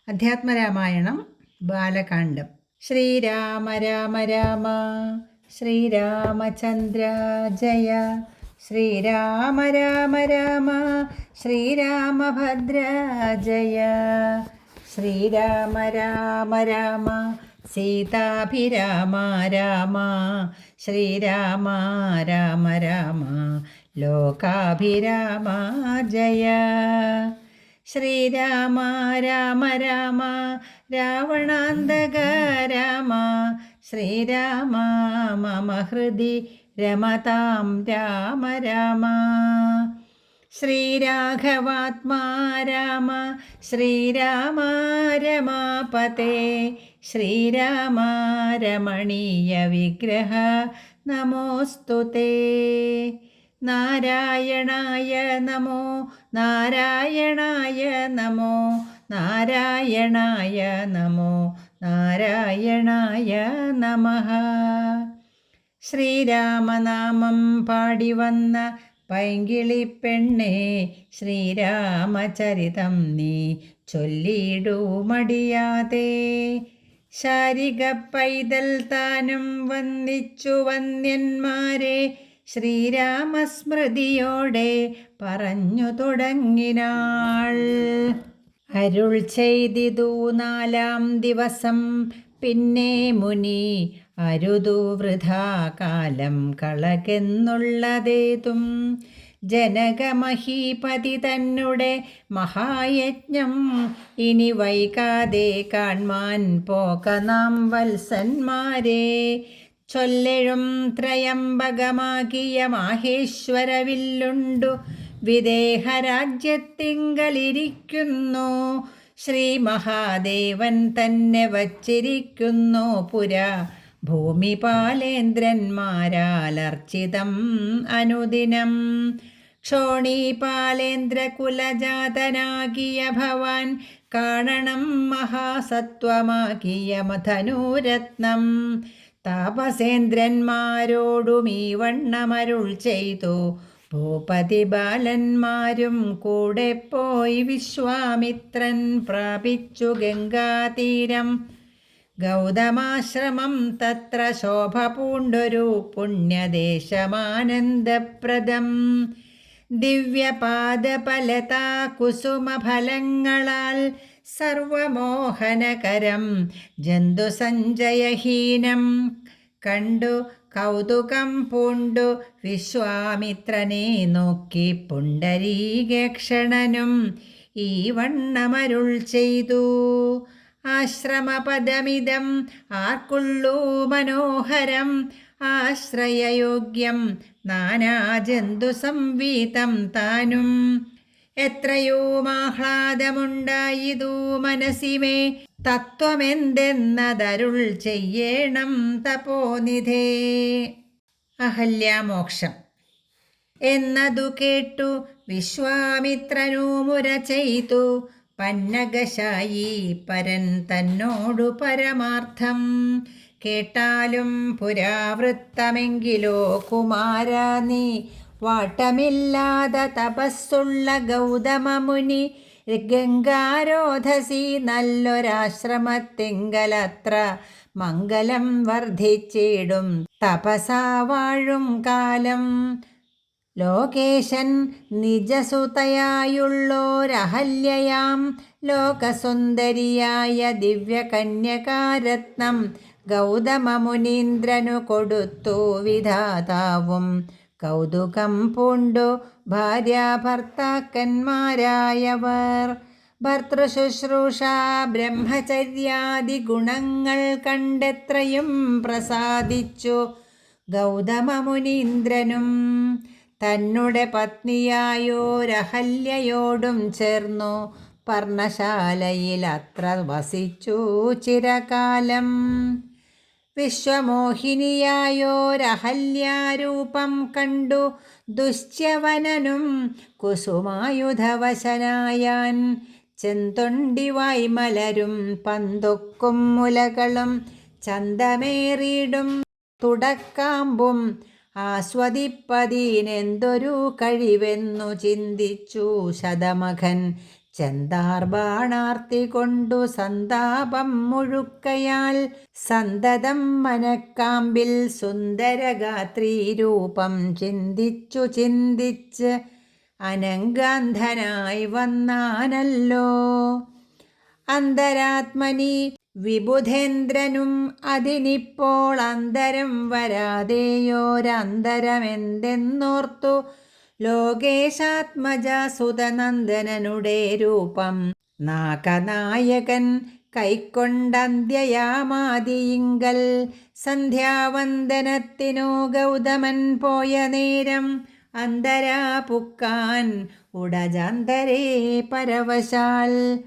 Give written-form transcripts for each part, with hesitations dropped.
അധ്യാത്മരാമായണം ബാലകാണ്ഡം. ശ്രീരാമ രാമ രാമ ശ്രീരാമചന്ദ്ര ജയ. ശ്രീരാമ രാമ രാമ ശ്രീരാമഭദ്ര ജയ. ശ്രീരാമ രാമ രാമ സീതാഭിരാമ രാമ. ശ്രീരാമ രാമ രാമ ലോകാഭിരാമ ജയ. ശ്രീരാമ രാമ രാമ രാവണാന്തക രാമ. ശ്രീരാമ മമ ഹൃദി രമതാം രാമ രാമ. ശ്രീരാഘവാത്മാ രാമ ശ്രീരാമ രമാപതേ. ശ്രീരാമ രമണീയ വിഗ്രഹ നമോസ്തുതേ. നാരായണായ നമോ നാരായണായ നമോ നാരായണായ നമോ നാരായണായ നമഃ. ശ്രീരാമനാമം പാടി വന്ന പൈങ്കിളിപ്പെണ്ണേ, ശ്രീരാമചരിതം നീ ചൊല്ലിടൂ മടിയാതെ. ശാരിക പൈതൽ താനും വന്ദിച്ചു വന്യന്മാരെ ശ്രീരാമസ്മൃതിയോടെ പറഞ്ഞു തുടങ്ങിനാൾ. അരുൾ ചെയ്തിതു 4-ാം ദിവസം പിന്നെ മുനി, അരുതു വൃഥാ കാലം കളകെന്നുള്ളതേതും. ജനകമഹീപതി തന്നെ മഹായജ്ഞം ഇനി വൈകാതെ കാൺമാൻ പോക നാം വത്സന്മാരെ. ചൊല്ലെഴും ത്രയംബകമാകിയ മാഹേശ്വരവില്ലുണ്ടു വിദേഹരാജ്യത്തിങ്കലിരിക്കുന്നു. ശ്രീ മഹാദേവൻ തന്നെ വച്ചിരിക്കുന്നു പുരാ ഭൂമിപാലേന്ദ്രന്മാരാലർച്ചിതം അനുദിനം. ക്ഷോണീപാലേന്ദ്രകുലജാതനാകിയ ഭവാൻ കാണണം മഹാസത്വമാകിയ ധനുരത്നം. താപസേന്ദ്രന്മാരോടും ഈ വണ്ണമരുൾ ചെയ്തു ഭൂപതി ബാലന്മാരും കൂടെ പോയി വിശ്വാമിത്രൻ പ്രാപിച്ചു ഗംഗാതീരം. ഗൗതമാശ്രമം തത്ര ശോഭ പൂണ്ടൊരു പുണ്യദേശമാനന്ദപ്രദം. ദിവ്യപാദഫലതാ കുസുമഫലങ്ങളാൽ സർവമോഹനകരം ജന്തുസഞ്ചയഹീനം. കണ്ടു കൗതുകം പൂണ്ടു വിശ്വാമിത്രനെ നോക്കി പുണ്ടരീകേക്ഷണനും ഈ വണ്ണമരുൾ ചെയ്തു. ആശ്രമപദമിതം ആർക്കുള്ളൂ മനോഹരം, ആശ്രയയോഗ്യം നാനാജന്തു സംവീതം താനും. എത്രയോ ആഹ്ലാദമുണ്ടായിതു മനസ്സിമേ, തത്വമെന്തെന്നതരുൾ ചെയ്യണം തപോനിധേ. അഹല്യാമോക്ഷം എന്നതു കേട്ടു വിശ്വാമിത്രനു മുര ചെയ്തു. പന്നഗശായി പരൻ തന്നോടു പരമാർത്ഥം. കേട്ടാലും പുരാവൃത്തമെങ്കിലോ കുമാര നീ, വാട്ടമില്ലാതെ തപസ്സുള്ള ഗൗതമമുനി ഗംഗാരോധസി നല്ലൊരാശ്രമത്തിങ്കലത്ര മംഗലം വർദ്ധിച്ചിടും തപസാ വാഴും കാലം. ലോകേശൻ നിജസുതയായുള്ളോരഹല്യയാം ലോകസുന്ദരിയായ ദിവ്യകന്യകാരത്നം ഗൗതമമുനീന്ദ്രനു കൊടുത്തു വിധാതാവും. കൗതുകം പൂണ്ടു ഭാര്യാഭർത്താക്കന്മാരായവർ. ഭർതൃശുശ്രൂഷ ബ്രഹ്മചര്യാദി ഗുണങ്ങൾ കണ്ടെത്രയും പ്രസാദിച്ചു ഗൗതമമുനീന്ദ്രനും. തന്നെ പത്നിയായോരഹല്യയോടും ചേർന്നു പർണശാലയിൽ അത്ര വസിച്ചു ചിരകാലം. വിശ്വമോഹിനിയായോരഹല്യാരൂപം കണ്ടു ദുശ്യവനനും കുസുമായുധവശനായാൻ. ചെന്തൊണ്ടിവായ് മലരും പന്തൊക്കും മുലകളും ചന്തമേറിയിടും തുടക്കാമ്പും ആസ്വദിപ്പതിനെന്തൊരു കഴിവെന്നു ചിന്തിച്ചു ശതമഖൻ. ചെന്താർബാണാർത്തി കൊണ്ടു സന്താപം മുഴുക്കയാൽ സന്തതം മനക്കാമ്പിൽ സുന്ദരഗാത്രീ രൂപം ചിന്തിച്ചു ചിന്തിച്ച് അനങ്കാന്ധനായി വന്നാനല്ലോ. അന്തരാത്മനി വിബുധേന്ദ്രനും അതിനിപ്പോൾ അന്തരം വരാതെയോരന്തരമെന്തെന്നോർത്തു ലോകേശാത്മജസുതനന്ദനനുടെ രൂപം നാഗനായകൻ കൈക്കൊണ്ടന്ത്യയാമാദിയിങ്കൽ സന്ധ്യാവന്ദനത്തിനു ഗൗതമൻ പോയ നേരം അന്തരാ പുക്കാൻ ഉടജാന്തരേ പരവശാൽ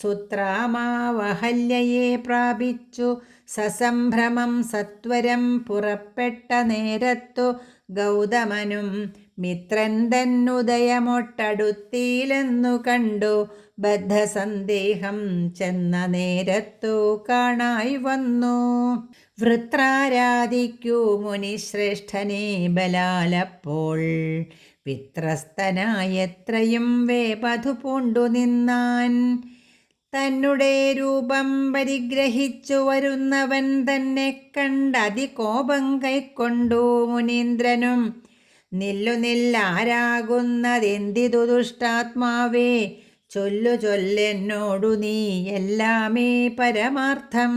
സുത്രാമാവഹല്യയെ പ്രാപിച്ചു സസംഭ്രമം സത്വരം പുറപ്പെട്ട നേരത്തു ഗൗതമനും മിത്രൻ തന്നുദയമൊട്ടടുത്തിയിലെന്നു കണ്ടു ബദ്ധസന്ദേഹം ചെന്ന നേരത്തു കാണായി വന്നു. വൃത്രാരാധിക്കൂ മുനിശ്രേഷ്ഠനെ ബലാലപ്പോൾ വിത്രസ്തനായെത്രയും വേപധു പൂണ്ടു നിന്നാൻ. തന്നെ രൂപം പരിഗ്രഹിച്ചു വരുന്നവൻ തന്നെ കണ്ടതികോപം കൈക്കൊണ്ടു മുനീന്ദ്രനും നില്ലാരാകുന്നതെന്തിതു ദുഷ്ടാത്മാവേ ചൊല്ലെന്നോടു നീ എല്ലാമേ പരമാർത്ഥം.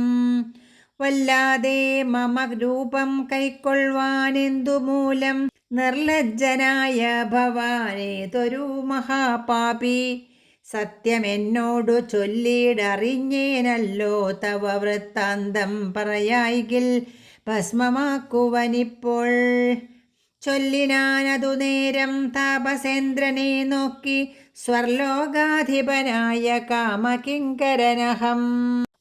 വല്ലാതെ മമ രൂപം കൈക്കൊള്ളുവാനെന്തു മൂലം നിർലജ്ജനായ ഭവാനേതൊരു മഹാപാപി സത്യമെന്നോടു ചൊല്ലിയിടറിഞ്ഞേനല്ലോ തവ വൃത്താന്തം പറയായികിൽ ഭസ്മമാക്കുവനിപ്പോൾ. ചൊല്ലിനാനതു നേരം താപസേന്ദ്രനെ നോക്കി സ്വർലോകാധിപനായ കാമകിങ്കരനഹം.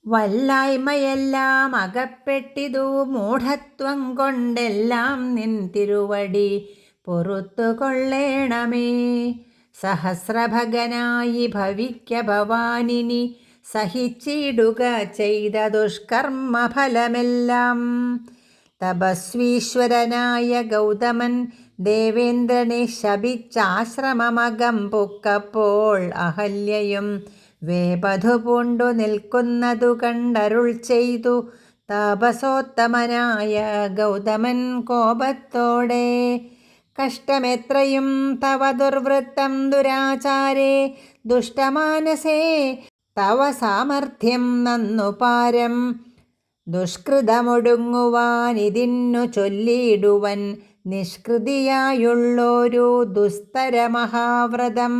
വല്ലായ്മയെല്ലാം അകപ്പെട്ടിതു മൂഢത്വം കൊണ്ടെല്ലാം നിൻ തിരുവടി പൊറുത്തു കൊള്ളേണമേ. സഹസ്രഭഗനായി ഭവിക്ക ഭവാനിനി സഹിച്ചിടുക ചെയ്ത ദുഷ്കർമ്മഫലമെല്ലാം. തപസ്വീശ്വരനായ ഗൗതമൻ ദേവേന്ദ്രനെ ശപിച്ചാശ്രമമകം പുക്കപ്പോൾ അഹല്യയും വേപധു പൂണ്ടു നിൽക്കുന്നതു കണ്ടരുൾ ചെയ്തു താപസോത്തമനായ ഗൗതമൻ കോപത്തോടെ. കഷ്ടമെത്രയും തവ ദുർവൃത്തം ദുരാചാരേ ദുഷ്ടമാനസേ തവ സാമർഥ്യം നന്നു പാരം. ദുഷ്കൃതമൊടുങ്ങുവാനിതിന്നു ചൊല്ലിയിടുവൻ നിഷ്കൃതിയായുള്ളൊരു ദുസ്തരമഹാവ്രതം.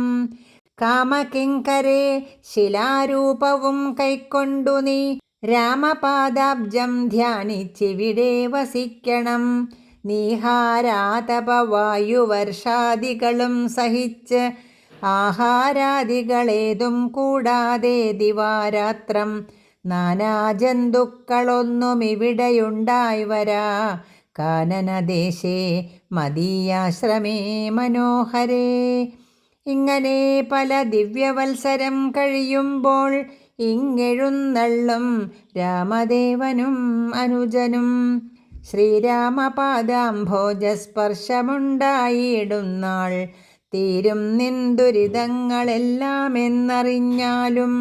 കാമകിങ്കരേ ശിലാരൂപവും കൈക്കൊണ്ടു നീ രാമപാദാബ്ജം ധ്യാനിച്ചിവിടെ വസിക്കണം. നീഹാരാതപവായുവർഷാദികളും സഹിച്ച് ആഹാരാദികളേതും കൂടാതെ ദിവാരാത്രം നാനാജന്തുക്കളൊന്നുമിവിടെയുണ്ടായി വരാ. കാനനദേശേ മദീയാശ്രമേ മനോഹരേ. ഇങ്ങനെ പല ദിവ്യവത്സരം കഴിയുമ്പോൾ ഇങ്ങെഴുന്നള്ളും രാമദേവനും അനുജനും ശ്രീരാമപാദാംഭോജസ്പർശമുണ്ടായിടുന്നാൾ തീരും നിൻ ദുരിതങ്ങളെല്ലാം എന്നറിഞ്ഞാലും.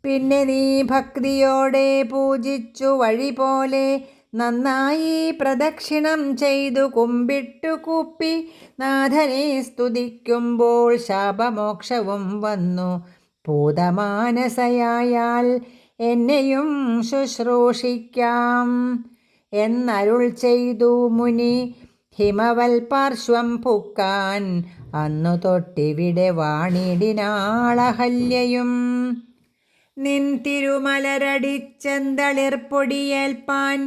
പിന്നെ നീ ഭക്തിയോടെ പൂജിച്ചു വഴി പോലെ നന്നായി പ്രദക്ഷിണം ചെയ്തു കുമ്പിട്ടു കൂപ്പി നാഥനെ സ്തുതിക്കുമ്പോൾ ശാപമോക്ഷവും വന്നു പൂതമാനസയായാൽ എന്നെയും ശുശ്രൂഷിക്കാം എന്നരുൾ ചെയ്തു മുനി. ഹിമവൽ പാർശ്വം പുക്കാൻ അന്നു തൊട്ടിവിടെ വാണിടിനാളഹല്യയും. നിൻ തിരുമലരടിച്ചെന്തളിർപ്പൊടിയേൽപ്പാൻ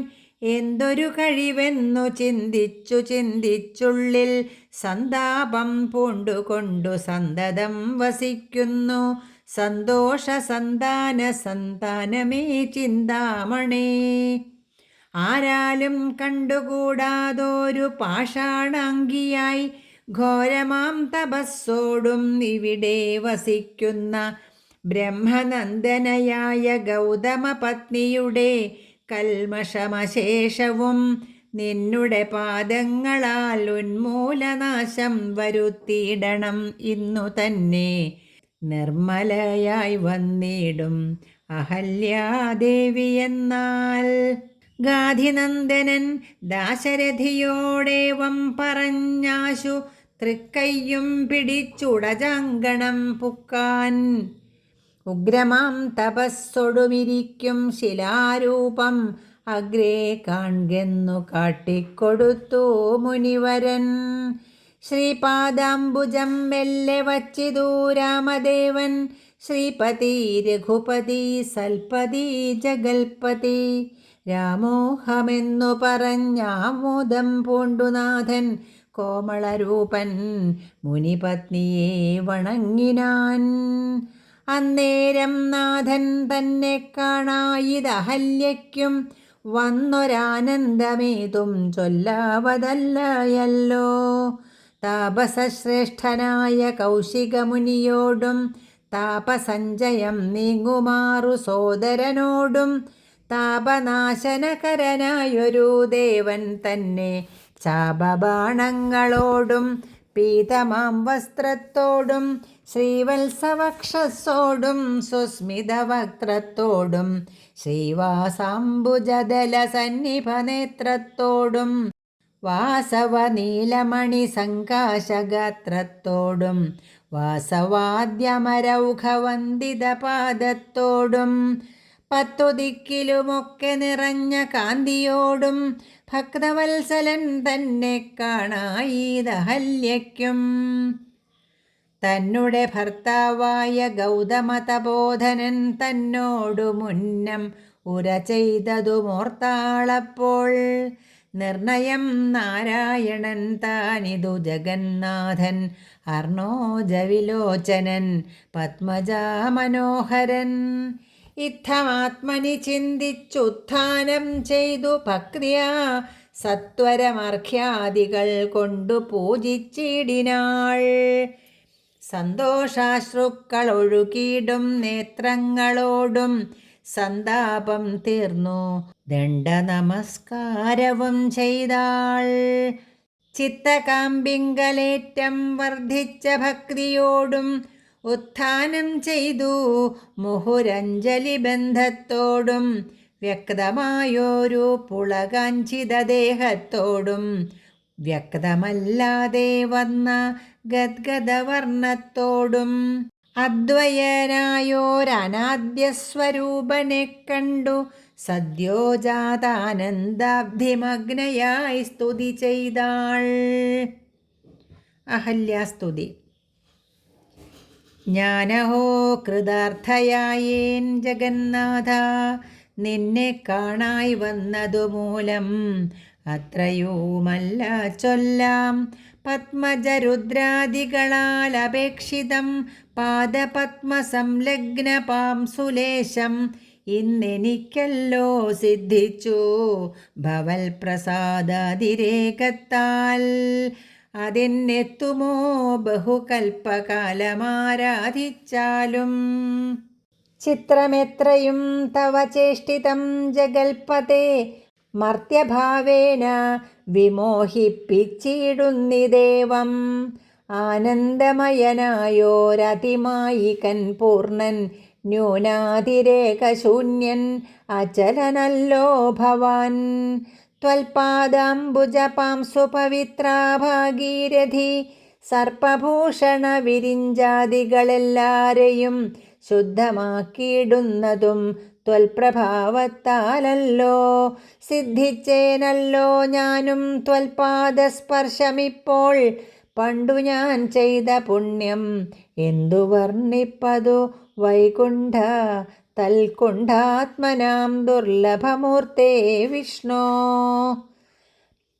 എന്തൊരു കഴിവെന്നു ചിന്തിച്ചു ചിന്തിച്ചുള്ളിൽ സന്താപം പൂണ്ടുകൊണ്ടു സന്തതം വസിക്കുന്നു സന്തോഷ സന്താനമേ ചിന്താമണേ. ആരാലും കണ്ടുകൂടാതൊരു പാഷാണാംഗിയായി ഘോരമാം തപസ്സോടും ഇവിടെ വസിക്കുന്ന ബ്രഹ്മനന്ദനയായ ഗൗതമ പത്നിയുടെ കൽമഷമശേഷവും നിന്നുടെ പാദങ്ങളാൽ ഉന്മൂലനാശം വരുത്തിയിടണം ഇന്നു തന്നെ. നിർമ്മലയായി വന്നിടും അഹല്യാദേവി എന്നാൽ. ഗാധിനന്ദനൻ ദാശരഥിയോടേവം പറഞ്ഞാശു തൃക്കയ്യും പിടിച്ചുടജാങ്കണം പുക്കാൻ. ഉഗ്രമാം തപസ്സൊടുമിരിക്കും ശിലാരൂപം അഗ്രേ കാൺകെന്നു കാട്ടിക്കൊടുത്തു മുനിവരൻ. ശ്രീപാദാംബുജം മെല്ലെ വച്ചിതു രാമദേവൻ. ശ്രീപതി രഘുപതി സൽപതി ജഗൽപതി രാമോഹമെന്നു പറഞ്ഞാമോദം പൂണ്ടുനാഥൻ. കോമളരൂപൻ മുനിപത്നിയെ വണങ്ങിനാൻ. അന്നേരം നാഥൻ തന്നെ കാണായിതഹല്യയ്ക്കും വന്നൊരാനന്ദമേതും ചൊല്ലാവതല്ലയല്ലോ. താപസശ്രേഷ്ഠനായ കൗശികമുനിയോടും താപസഞ്ചയം നീങ്ങുമാറു സോദരനോടും താപനാശനകരനായൊരു ദേവൻ തന്നെ ചാപബാണങ്ങളോടും പീതമാം വസ്ത്രത്തോടും ശ്രീവത്സവക്ഷസോടും സുസ്മിതവക്ത്രത്തോടും ശ്രീവാസാംബുജദല സന്നിഭനേത്രത്തോടും വാസവനീലമണി സങ്കാശഗാത്രത്തോടും വാസവാദ്യമരൗഘവന്ദിതപാദത്തോടും 10 ദിക്കിലുമൊക്കെ നിറഞ്ഞ കാന്തിയോടും ഭക്തവത്സലൻ തന്നെ കാണായിതഹല്യയ്ക്കും. തന്നെ ഭർത്താവായ ഗൗതമതപോധനൻ തന്നോടു മുന്നം ഉര ചെയ്തതുമോർത്താളപ്പോൾ നിർണയം നാരായണൻ താനിതു ജഗന്നാഥൻ അർണോജവിലോചനൻ പത്മജാമനോഹരൻ. ഇത്തമാത്മനി ചിന്തിച്ചുത്ഥാനം ചെയ്തു ഭക്തിയാ സത്വരമർഘ്യാദികൾ കൊണ്ടു പൂജിച്ചിടിനാൾ. സന്തോഷാശ്രുക്കളൊഴുകിയിടും നേത്രങ്ങളോടും സന്താപം തീർന്നു ദണ്ഡനമസ്കാരവും ചെയ്താൾ. ചിത്തകാമ്പിങ്കലേറ്റം വർദ്ധിച്ച ഭക്തിയോടും ഉത്ഥാനം ചെയ്തു മുഹുരഞ്ജലി ബന്ധത്തോടും വ്യക്തമായൊരു പുളകാഞ്ചിത ദേഹത്തോടും വ്യക്തമല്ലാതെ വന്ന ഗദ്ഗദവർണ്ണത്തോടും അദ്വയനായോരനാദ്യസ്വരൂപനെ കണ്ടു സദ്യോജാതാനന്ദാബ്ധിമഗ്നയായി സ്തുതി ചെയ്താൾ. അഹല്യാസ്തുതി. ഞാനഹോ കൃതാർത്ഥയായേൻ ജഗന്നാഥ, നിന്നെ കാണായി വന്നതുമൂലം അത്രയുമല്ല ചൊല്ലാം. പത്മജരുദ്രാദികളാൽ അപേക്ഷിതം പാദപത്മസംലഗ്നപാം സുലേശം ഇന്നെനിക്കല്ലോ സിദ്ധിച്ചു ഭവൽ പ്രസാദാതിരേകത്താൽ. അതിനെത്തുമോ ബഹുകൽപ്പകാലമാരാധിച്ചാലും. ചിത്രമെത്രയും തവ ചേഷ്ടിതം ജഗൽപതേ, മർത്യഭാവേന വിമോഹിപ്പിച്ചിടുന്നിദേവം. ആനന്ദമയനായോരതിമായികൻ പൂർണ്ണൻ ന്യൂനാതിരേകശൂന്യൻ അചലനല്ലോ ഭവാൻ. ത്വൽപാദാംബുജപാംസു പവിത്രാ ഭാഗീരഥി സർപ്പഭൂഷണ വിരിഞ്ചാദികളെല്ലാരെയും ശുദ്ധമാക്കിയിടുന്നതും ത്വൽപ്രഭാവത്താലല്ലോ. സിദ്ധിച്ചേനല്ലോ ഞാനും ത്വൽപാദസ്പർശമിപ്പോൾ. പണ്ടു ഞാൻ ചെയ്ത പുണ്യം എന്തു വർണ്ണിപ്പതു വൈകുണ്ഠ തൽകുണ്ഠാത്മനാം ദുർലഭമൂർത്തേ വിഷ്ണോ.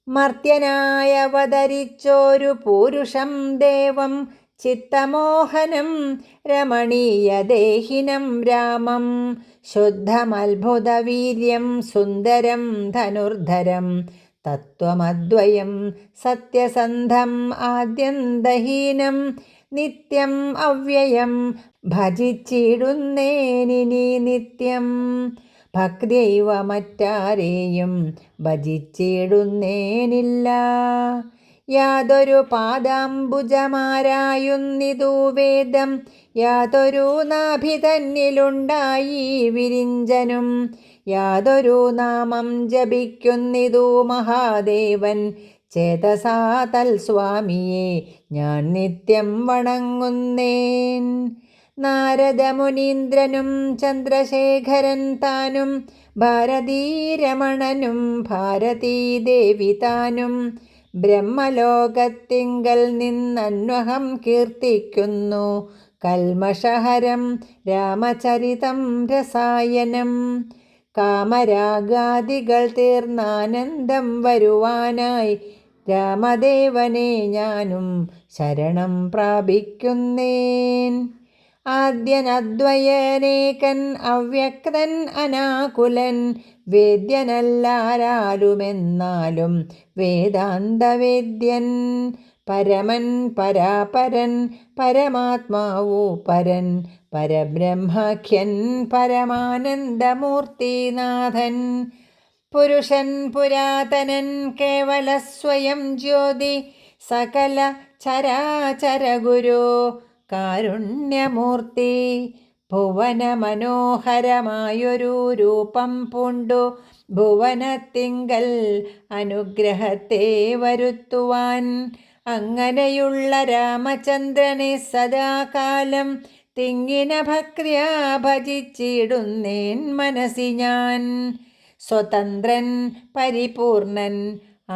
മർത്യനായവതരിച്ചോരു പൂരുഷം ദേവം ചിത്തമോഹനം രമണീയദേഹിനം രാമം. ശുദ്ധമത്ഭുതവീര്യം സുന്ദരം ധനുർധരം തത്വമദ്വയം സത്യസന്ധം ആദ്യന്തഹീനം നിത്യം അവ്യയം ഭജിച്ചിടുന്നേനിനി നിത്യം. ഭക്തിയൈവ മറ്റാരെയും ഭജിച്ചിടുന്നേനില്ല. യാതൊരു പാദാംബുജമാരായുന്നിതു വേദം, യാതൊരു നാഭി തന്നിലുണ്ടായി വിരിഞ്ചനും, യാതൊരു നാമം ജപിക്കുന്നിതു മഹാദേവൻ, ചേതസാ തൽസ്വാമിയെ ഞാൻ നിത്യം വണങ്ങുന്നേൻ. നാരദമുനീന്ദ്രനും ചന്ദ്രശേഖരൻ താനും, ഭാരതീരമണനും ഭാരതീദേവി താനും, ബ്രഹ്മലോകത്തിങ്കൽ നിന്നന്വഹം കീർത്തിക്കുന്നു കൽമഷഹരം രാമചരിതം രസായനം. കാമരാഗാദികൾ തീർന്നാനന്ദം വരുവാനായി രാമദേവനെ ഞാനും ശരണം പ്രാപിക്കുന്നേൻ. ആദ്യൻ അദ്വയനേകൻ അവ്യക്തൻ അനാകുലൻ, വേദ്യനല്ലാരാലുമെന്നാലും വേദാന്തവേദ്യൻ, പരമൻ പരാപരൻ പരമാത്മാവു പരൻ, പരബ്രഹ്മഖ്യൻ പരമാനന്ദമൂർത്തിനാഥൻ, പുരുഷൻ പുരാതനൻ കേവല സ്വയം ജ്യോതി, സകല ചരാചര ഗുരു കാരുണ്യമൂർത്തി, ഭുവന മനോഹരമായൊരു രൂപം പൂണ്ടു ഭുവനത്തിങ്കൽ അനുഗ്രഹത്തെ വരുത്തുവാൻ, അങ്ങനെയുള്ള രാമചന്ദ്രനെ സദാകാലം തിങ്ങിന ഭക്തിയാ ഭജിച്ചിടുന്നേൻ മനസ്സി ഞാൻ. സ്വതന്ത്രൻ പരിപൂർണൻ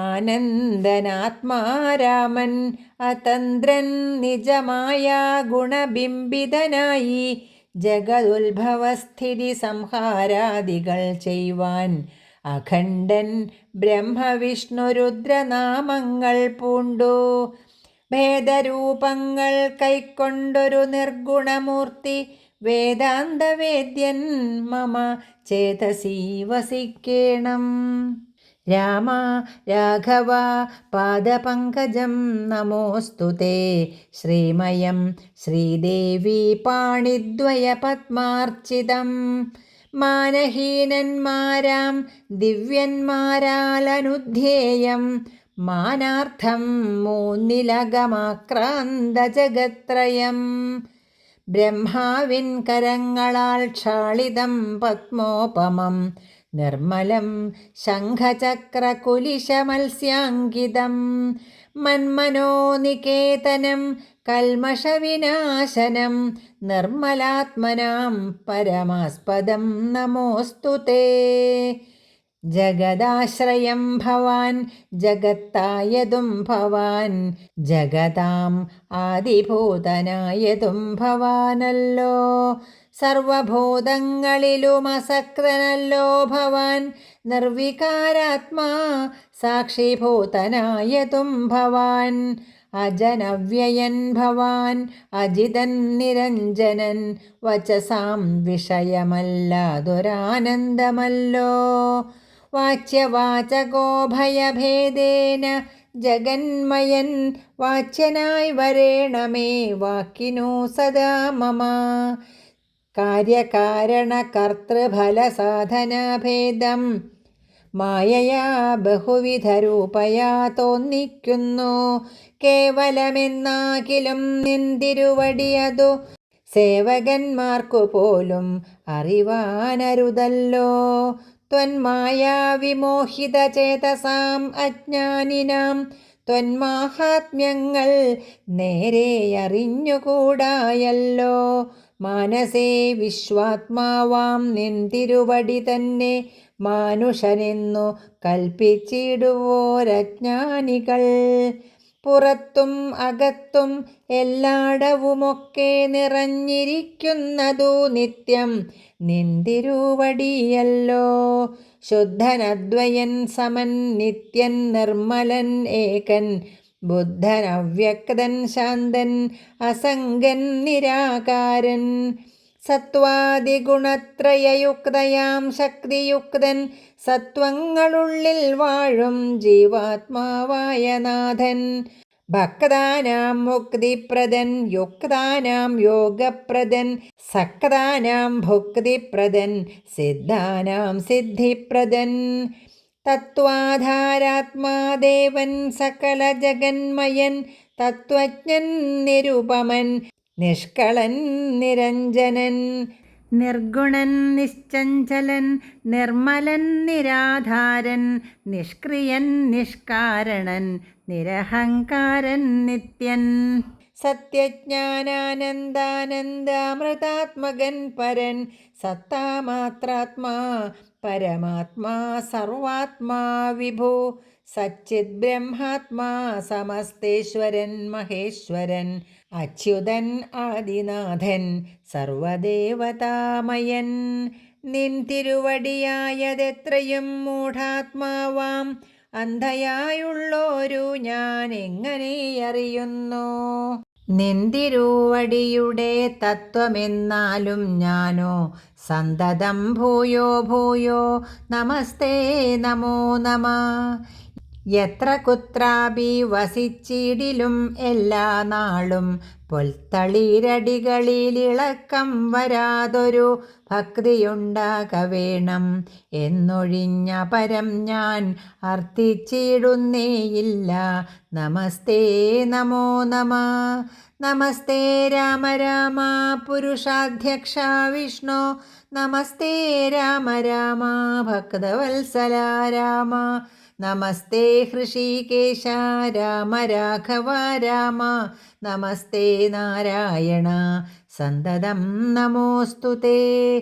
ആനന്ദനാത്മാരാമൻ, അതന്ത്രൻ നിജമായ ഗുണബിംബിതനായി, ജഗതുത്ഭവസ്ഥിതി സംഹാരാദികൾ ചെയ്യുവാൻ, അഖണ്ഡൻ ബ്രഹ്മവിഷ്ണുരുദ്രനാമങ്ങൾ പൂണ്ടു, ഭേദരൂപങ്ങൾ കൈക്കൊണ്ടൊരു നിർഗുണമൂർത്തി, വേദാന്തവേദ്യൻ മമ ചേതസി വസിക്കേണം. രാമ രാഘവ പാദപങ്കജം നമോസ്തുതേ, ശ്രീമയം ശ്രീദേവി പാണിദ്വയ പത്മാർച്ചിതം, മാനഹീനന്മാരാം ദിവ്യന്മാരാലനുധ്യേയം, മാനാർത്ഥം മൂന്നിലകമാക്രാന്ത ജഗത്രയം, ബ്രഹ്മാവിൻ കരങ്ങളാൽ ക്ഷാളിതം പത്മോപമം, നിർമ്മലം ശംഖചക്രകുലിശമത്സ്യാങ്കിതം, മന്മനോനികേതനം കൽമഷവിനാശനം, നിർമ്മലാത്മനാം പരമാസ്പദം നമോസ്തുതേ. ജഗദാശ്രയം ഭവാൻ ജഗത്തായതും ഭവാൻ, ജഗതാം ആദിഭൂതനായതും ഭവാനല്ലോ, സർവഭൂതങ്ങളിലും അസക്തനല്ലോ ഭവാൻ, നിർവികാരാത്മാ സാക്ഷിഭൂതനായതും ഭവാൻ, അജനവ്യയൻ ഭവാൻ അജിതൻ നിരഞ്ജനൻ, വചസാം വിഷയമല്ലാതൊരാനന്ദമല്ലോ, വാച്യവാചകോ ഭയഭേദേന ജഗന്മയൻ, വാച്യനായി വരേണമേ വാക്കിനു സദാ മമ, കാര്യകാരണകർത്തൃഫലസാധനാഭേദം മായയാ ബഹുവിധരൂപയാ തോന്നിക്കുന്നു, കേവലമെന്നാകിലും നിന്തിരുവടിയതു സേവകന്മാർക്കു പോലും അറിവാനരുതല്ലോ, ത്വന്മായാ വിമോഹിത ചേതസാം അജ്ഞാനിനാം, ത്വന്മാഹാത്മ്യങ്ങൾ നേരെ അറിഞ്ഞുകൂടായല്ലോ, മാനസേ വിശ്വാത്മാവാം നിന്തിരുവടി തന്നെ മാനുഷനെന്നു കൽപ്പിച്ചിടുവോരജ്ഞാനികൾ, പുറത്തും അകത്തും എല്ലാടവുമൊക്കെ നിറഞ്ഞിരിക്കുന്നതു നിത്യം നിന്തിരുവടിയല്ലോ, ശുദ്ധനദ്വയൻ സമൻ നിത്യൻ നിർമ്മലൻ ഏകൻ, ബുദ്ധൻ അവ്യക്തൻ ശാന്തൻ അസംഗൻ നിരാകാരൻ, സത്വാദിഗുണത്രയയുക്തയാം ശക്തിയുക്തൻ, സത്വങ്ങളുള്ളിൽ വാഴും ജീവാത്മാവായ നാഥൻ, ഭക്താനാം മുക്തിപ്രദൻ യുക്താനാം യോഗപ്രദൻ, സക്താനാം ഭുക്തിപ്രദൻ സിദ്ധാനാം സിദ്ധിപ്രദൻ, തത്വാധാരാത്മാദേവൻ സകല ജഗന്മയൻ തത്വജ്ഞൻ നിരുപമൻ നിഷ്കളൻ നിരഞ്ജനൻ നിർഗുണൻ നിശ്ചഞ്ചലൻ നിർമ്മലൻ നിരാധാരൻ നിഷ്ക്രിയൻ നിഷ്കാരണൻ നിരഹങ്കാരൻ നിത്യൻ സത്യജ്ഞാനാനന്ദാനന്ദാമൃതാത്മകൻ പരൻ സത്താമാത്രാത്മാ പരമാത്മാ സർവാത്മാ വിഭു സച്ചിത് ബ്രഹ്മാത്മാ സമസ്തേശ്വരൻ മഹേശ്വരൻ അച്യുതൻ ആദിനാഥൻ സർവദേവതാമയൻ നിൻ തിരുവടിയായതെത്രയും മൂഢാത്മാവാം അന്ധയായുള്ളോരു ഞാൻ എങ്ങനെ അറിയുന്നു നിന്തിരുവടിയുടെ തത്വമെന്നാലും ഞാനോ സന്തതം ഭൂയോ ഭൂയോ നമസ്തേ നമോ നമ എത്ര കുത്രാപി വസിച്ചിടിലും എല്ലാ നാളും പൊൽത്തളിരടികളിലിളക്കം വരാതൊരു ഭക്തിയുണ്ടാകവേണം എന്നൊഴിഞ്ഞ പരം ഞാൻ അർത്ഥിച്ചിടുന്നേയില്ല നമസ്തേ നമോ നമ നമസ്തേ രാമ രാമ പുരുഷാധ്യക്ഷ വിഷ്ണു നമസ്തേ രാമ രാമ ഭക്തവത്സല രാമ നമസ്തേ ഹൃഷീകേശ രാമ രാഘവ രാമ നമസ്തേ നാരായണ സന്തതം നമോസ്തുതേ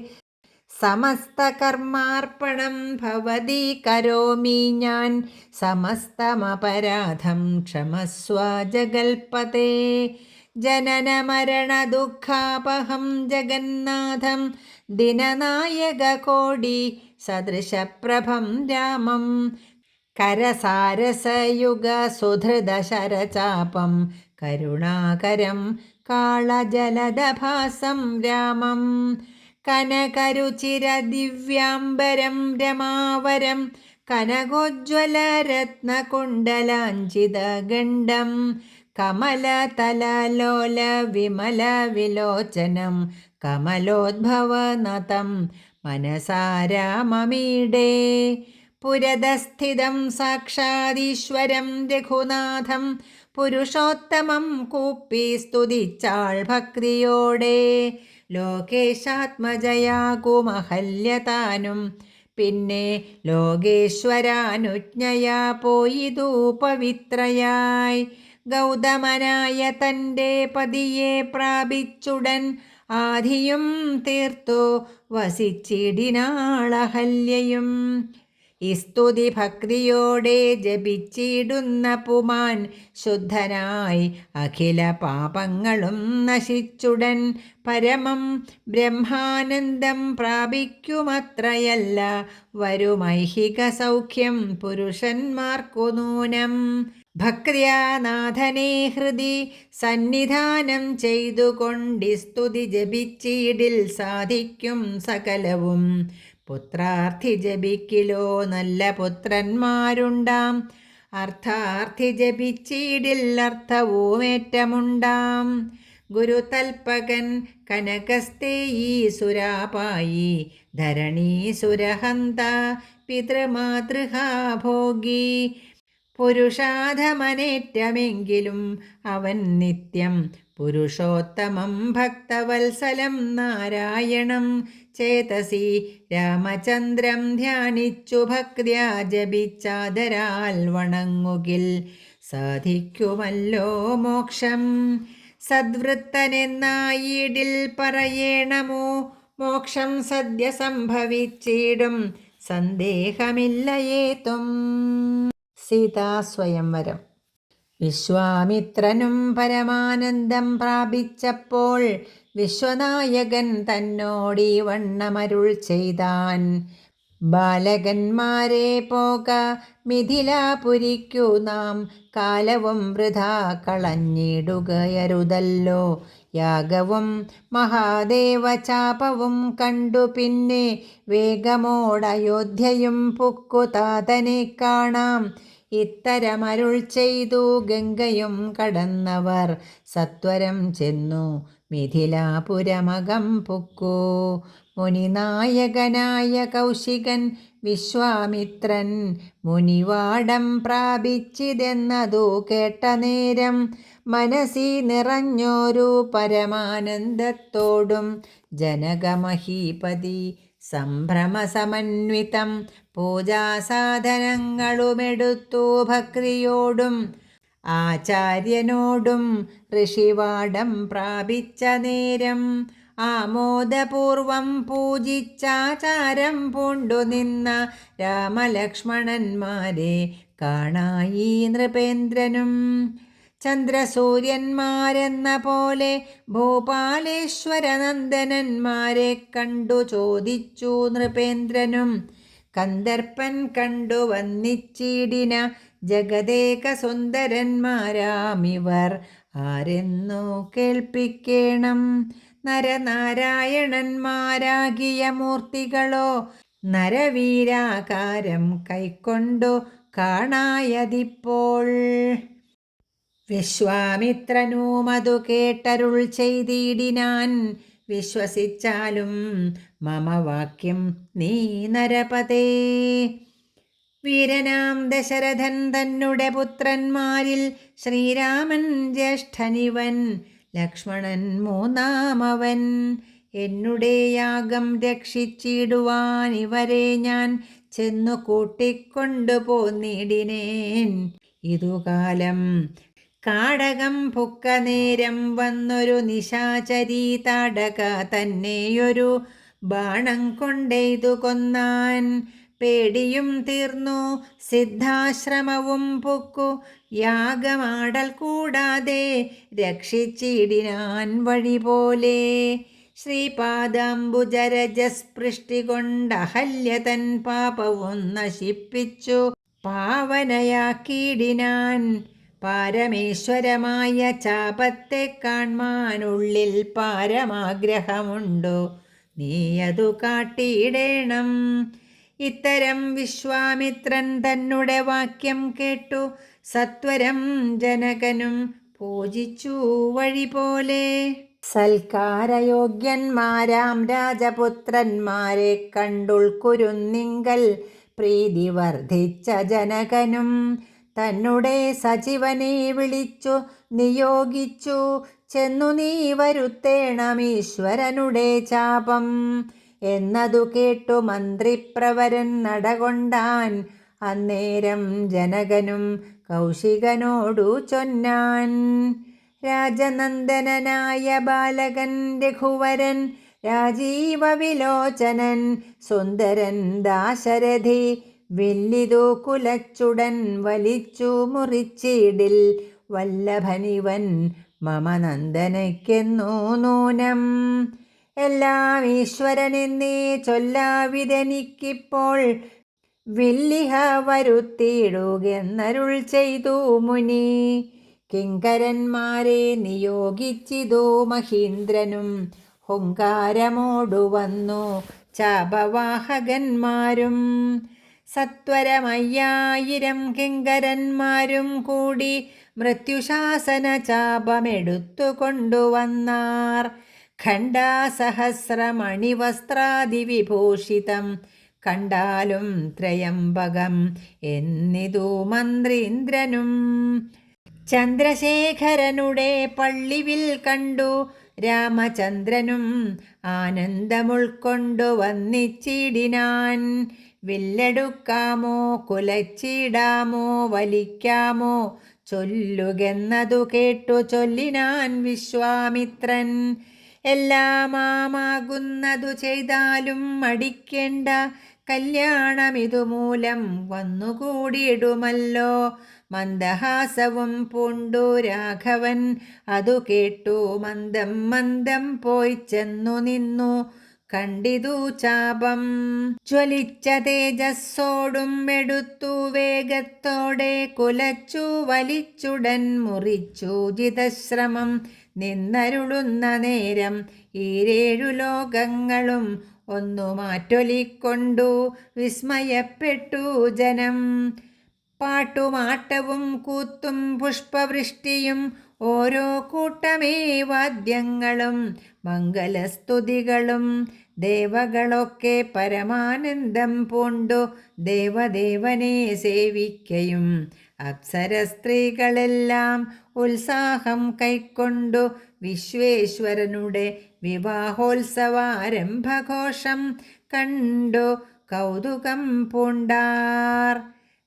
സമസ്തകർമാർപ്പണം ഭവതി കരോമി ഞാൻ സമസ്തമപരാധം ക്ഷമസ്വ ജഗൽപതേ ജനനമരണ ദുഃഖാപഹം ജഗന്നാഥം ദിനനായകകോടി സദൃശപ്രഭം രാമം കരസാരസയുഗ സുധൃദശരചാപം കരുണാകരം കാളജലദഭാസം രാമം കനകരുചിരദിവ്യാംബരം രമാവരം കനകോജ്വലരത്നകുണ്ടലാഞ്ചിതഗണ്ഡം കമലതലലോല വിമല വിലോചനം കമലോദ്ഭവനതം മനസാരാമമീഡേ പുരതസ്ഥിതം സാക്ഷാദീശ്വരം രഘുനാഥം പുരുഷോത്തമം കൂപ്പി സ്തുതിച്ചാൾ ഭക്തിയോടെ ലോകേശാത്മജയാകുമഹല്യതാനും പിന്നെ ലോകേശ്വരാനുജ്ഞയാ പോയിതു പവിത്രയായി ഗൗതമനായ തൻ്റെ പതിയെ പ്രാപിച്ചുടൻ ആധിയും തീർത്തു വസിച്ചിടിനാളഹല്യയും ഈ സ്തുതി ഭക്തിയോടെ ജപിച്ചിടുന്ന പുമാൻ ശുദ്ധനായി അഖില പാപങ്ങളും നശിച്ചുടൻ പരമം ബ്രഹ്മാനന്ദം പ്രാപിക്കുമത്രയല്ല വരുമൈഹിക സൗഖ്യം പുരുഷന്മാർക്കു നൂനം ഭക്ര്യാ നാഥനെ ഹൃദി സന്നിധാനം ചെയ്തുകൊണ്ടി സ്തുതി ജപിച്ചിടിൽ സാധിക്കും സകലവും പുത്രാർത്ഥി ജപിക്കിലോ നല്ല പുത്രന്മാരുണ്ടാം അർത്ഥാർത്ഥി ജപിച്ചിടിൽ അർത്ഥവുമേറ്റമുണ്ടാം ഗുരുതൽപകൻ കനകസ്തേയി സുരാപായി ധരണീ സുരഹന്ത പിതൃമാതൃഹാ ഭോഗി പുരുഷാധമനേറ്റമെങ്കിലും അവൻ നിത്യം പുരുഷോത്തമം ഭക്തവത്സലം നാരായണം ചേതസി രാമചന്ദ്രം ധ്യാനിച്ചു ഭക്ത്യാ ജപിച്ചാദരാൽ വണങ്ങുകിൽ സാധിക്കുമല്ലോ മോക്ഷം സദ്വൃത്തനെന്നായിടിൽ പറയേണമോ മോക്ഷം സദ്യ സംഭവിച്ചിടും സന്ദേഹമില്ലയേതും സീതാസ്വയംവരം വിശ്വാമിത്രനും പരമാനന്ദം പ്രാപിച്ചപ്പോൾ വിശ്വനായകൻ തന്നോടീ വണ്ണമരുൾ ചെയ്താൻ ബാലകന്മാരെ പോക മിഥിലാപുരിക്കു നാം കാലവും വൃഥാ കളഞ്ഞിടുകയരുതല്ലോ യാഗവും മഹാദേവചാപവും കണ്ടു പിന്നെ വേഗമോടയോധ്യയും പുക്കുതാതനെ കാണാം ഇത്തരമരുൾ ചെയ്തു ഗംഗയും കടന്നവർ സത്വരം ചെന്നു മിഥിലാപുരമകം പുക്കു മുനിനായകനായ കൗശികൻ വിശ്വാമിത്രൻ മുനിവാടം പ്രാപിച്ചിതെന്നതു കേട്ട നേരം മനസ്സി നിറഞ്ഞോരു പരമാനന്ദത്തോടും ജനകമഹീപതി സംഭ്രമസമന്വിതം പൂജാസാധനങ്ങളുമെടുത്തു ഭക്തിയോടും ആചാര്യനോടും ഋഷിവാടം പ്രാപിച്ച നേരം ആമോദപൂർവം പൂജിച്ചാചാരം പൂണ്ടു നിന്ന രാമലക്ഷ്മണന്മാരെ കാണായി നൃപേന്ദ്രനും. ചന്ദ്രസൂര്യന്മാരെന്ന പോലെ ഭൂപാലേശ്വരനന്ദനന്മാരെ കണ്ടു ചോദിച്ചു നൃപേന്ദ്രനും. കന്ദർപ്പൻ കണ്ടു വന്നിച്ചിടിന ജഗദേക സുന്ദരന്മാരാമിവർ ആരെന്നു കേൾപ്പിക്കേണം. നരനാരായണന്മാരാകിയ മൂർത്തികളോ നരവീരാകാരം കൈക്കൊണ്ടു കാണായതിപ്പോൾ. വിശ്വാമിത്രനുമതു കേട്ടരുൾ ചെയ്തിടിനാൻ, വിശ്വസിച്ചാലും മമ വാക്യം നീ നരപതേ. വീരനാം ദശരഥൻ തന്നെ പുത്രന്മാരിൽ ശ്രീരാമൻ ജ്യേഷ്ഠനിവൻ, ലക്ഷ്മണൻ മൂന്നാമവൻ. എന്നുടെ യാഗം രക്ഷിച്ചിടുവാൻ ഇവരെ ഞാൻ ചെന്നു കൂട്ടിക്കൊണ്ടു പോന്നിടിനേൻ. ഇതുകാലം കാടകം പുക്ക നേരം വന്നൊരു നിശാചരീ താടക തന്നെയൊരു ബാണം കൊണ്ടെയ്തു കൊന്നാൻ. പേടിയും തീർന്നു സിദ്ധാശ്രമവും പുക്കു യാഗമാടൽ കൂടാതെ രക്ഷിച്ചിടിനാൻ വഴി പോലെ. ശ്രീപാദാംബുജരജസ്പൃഷ്ടി കൊണ്ടഹല്യ തൻ പാപവും നശിപ്പിച്ചു പാവനയാക്കിയിടിനാൻ. പാരമേശ്വരമായ ചാപത്തെ കാൺമാനുള്ളിൽ പാരമാഗ്രഹമുണ്ടോ, നീയതു കാട്ടിയിടേണം. ഇത്തരം വിശ്വാമിത്രൻ തന്നെ വാക്യം കേട്ടു സത്വരം ജനകനും പൂജിച്ചു വഴി പോലെ. സൽക്കാരയോഗ്യന്മാരാം രാജപുത്രന്മാരെ കണ്ടുൾക്കുരുന്നിങ്കൽ പ്രീതി വർദ്ധിച്ച ജനകനും തന്നെ സജീവനെ വിളിച്ചു നിയോഗിച്ചു. ചെന്നു നീ വരുത്തേണമീശ്വരനുടെ ചാപം എന്നതു കേട്ടു മന്ത്രിപ്രവരൻ നടകൊണ്ടാൻ. അന്നേരം ജനകനും കൗശികനോടു ചൊന്നാൻ. രാജനന്ദനായ ബാലകൻ രഘുവരൻ രാജീവ വിലോചനൻ സുന്ദരൻ ദാശരഥി വില്ലിതു കുലച്ചുടൻ വലിച്ചു മുറിച്ചിടിൽ. വല്ലഭനിവൻ മമ നന്ദനയ്ക്കെന്നു നൂനം. എല്ലാം ഈശ്വരനെന്നേ ചൊല്ലാവിതെനിക്കിപ്പോൾ വില്ലിഹ വരുത്തിയിടുകെന്നരുൾ ചെയ്തു മുനി. കിങ്കരന്മാരെ നിയോഗിച്ചിതു മഹീന്ദ്രനും ഹുങ്കാരമോടു വന്നു ചാപവാഹകന്മാരും. സത്വരമയ്യായിരം കിങ്കരന്മാരും കൂടി മൃത്യുശാസന ചാപമെടുത്തു കൊണ്ടുവന്നാർ. ഖണ്ഡാസഹസ്രമണിവസ്ത്രാദിവിഭൂഷിതം കണ്ടാലും ത്രയംബകം എന്നിതു മന്ത്രീന്ദ്രനും. ചന്ദ്രശേഖരനുടെ പള്ളിവിൽ കണ്ടു രാമചന്ദ്രനും ആനന്ദമുൾക്കൊണ്ടു വന്നിച്ചിടിനാൻ. വില്ലെടുക്കാമോ കുലച്ചിടാമോ വലിക്കാമോ ചൊല്ലുകെന്നതു കേട്ടു ചൊല്ലിനാൻ വിശ്വാമിത്രൻ. എല്ലാമാകുന്നതു ചെയ്താലും മടിക്കേണ്ട, കല്യാണമിതുമൂലം വന്നുകൂടിയിടുമല്ലോ. മന്ദഹാസവും പൂണ്ടു രാഘവൻ അതു കേട്ടു മന്ദം മന്ദം പോയി ചെന്നു നിന്നു. കണ്ടിതു ചാപം ജ്വലിച്ച തേജസ്സോടും എടുത്തു വേഗത്തോടെ കുലച്ചു വലിച്ചുടൻ മുറിച്ചു ജിതശ്രമം നിന്നരുളുന്ന നേരം ഈരേഴു ലോകങ്ങളും ഒന്നു മാറ്റൊലിക്കൊണ്ടു വിസ്മയപ്പെട്ടു ജനം. പാട്ടുമാട്ടവും കൂത്തും പുഷ്പവൃഷ്ടിയും ഓരോ കൂട്ടമേ വാദ്യങ്ങളും മംഗലസ്തുതികളും ദേവകളൊക്കെ പരമാനന്ദം പൂണ്ടു ദേവദേവനെ സേവിക്കയും അപ്സര സ്ത്രീകളെല്ലാം ഉത്സാഹം കൈക്കൊണ്ടു വിശ്വേശ്വരനുടെ വിവാഹോത്സവാരംഭഘോഷം കണ്ടു കൗതുകം പൂണ്ടാർ.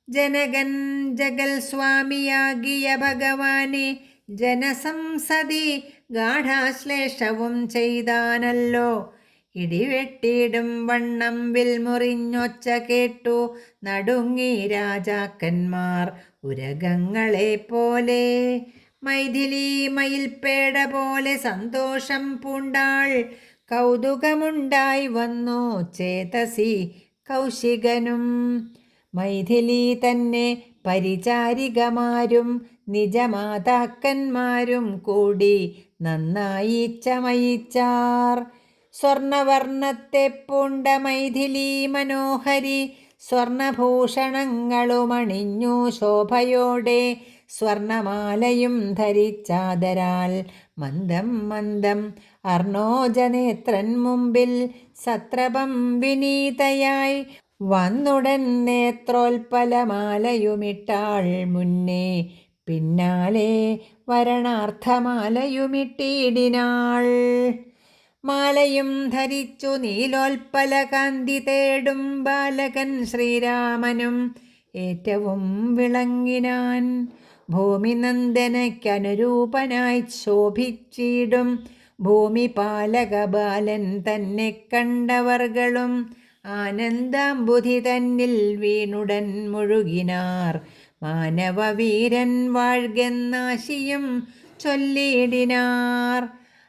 ജനകൻ ജഗൽ സ്വാമിയാകിയ ഭഗവാനെ ജനസംസതി ഗാഢാശ്ലേഷവും ചെയ്താനല്ലോ. ഇടിവെട്ടിയിടും വണ്ണം വിൽമുറിഞ്ഞൊച്ച കേട്ടു നടുങ്ങി രാജാക്കന്മാർ ഉരകങ്ങളെ പോലെ. മൈഥിലി മയിൽപ്പേട പോലെ സന്തോഷം പൂണ്ടാൾ. കൗതുകമുണ്ടായി വന്നു ചേതസി കൗശികനും. മൈഥിലി തന്നെ പരിചാരികമാരും നിജമാതാക്കന്മാരും കൂടി നന്നായി ചമയിച്ചാർ. സ്വർണവർണ്ണത്തെ പൂണ്ട മൈഥിലി മനോഹരി സ്വർണഭൂഷണങ്ങളുമണിഞ്ഞു ശോഭയോടെ സ്വർണമാലയും ധരിച്ചാദരാൽ മന്ദം മന്ദം അർണോജനേത്രൻ മുമ്പിൽ സത്രപം വിനീതയായി വന്നുടൻ നേത്രോൽപലമാലയുമിട്ടാൾ മുന്നേ. പിന്നാലെ വരണാർത്ഥമാലയുമിട്ടിടിനാൾ. മാലയും ധരിച്ചു നീലോൽപല കാന്തി തേടും ബാലകൻ ശ്രീരാമനും ഏറ്റവും വിളങ്ങിനാൻ. ഭൂമിനന്ദനയ്ക്കനുരൂപനായി ശോഭിച്ചിടും ഭൂമിപാലക ബാലൻ തന്നെ കണ്ടവർകളും ആനന്ദാംബുധി തന്നിൽ വീണുടൻ മുഴുകിനാർ. മാനവവീരൻ വാഴ്കെന്നാശിയും ചൊല്ലിയിടിനാർ.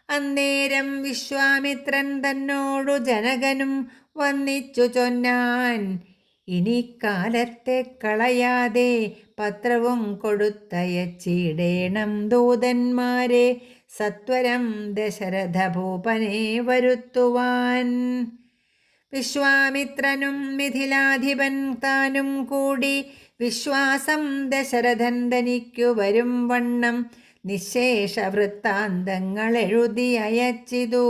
അന്നേരം വിശ്വാമിത്രൻ തന്നോടു ജനകനും വന്നിച്ചു ചൊന്നാൻ. ഇനി കാലത്തെ കളയാതെ പത്രവും കൊടുത്തയച്ചിടേണം ദൂതന്മാരെ സത്വരം ദശരഥ ഭൂപനെ വരുത്തുവാൻ. വിശ്വാമിത്രനും മിഥിലാധിപൻ താനും കൂടി വിശ്വാസം ദശരഥൻ തനിക്കു വരും വണ്ണം നിശേഷ വൃത്താന്തങ്ങൾ എഴുതി അയച്ചിതു.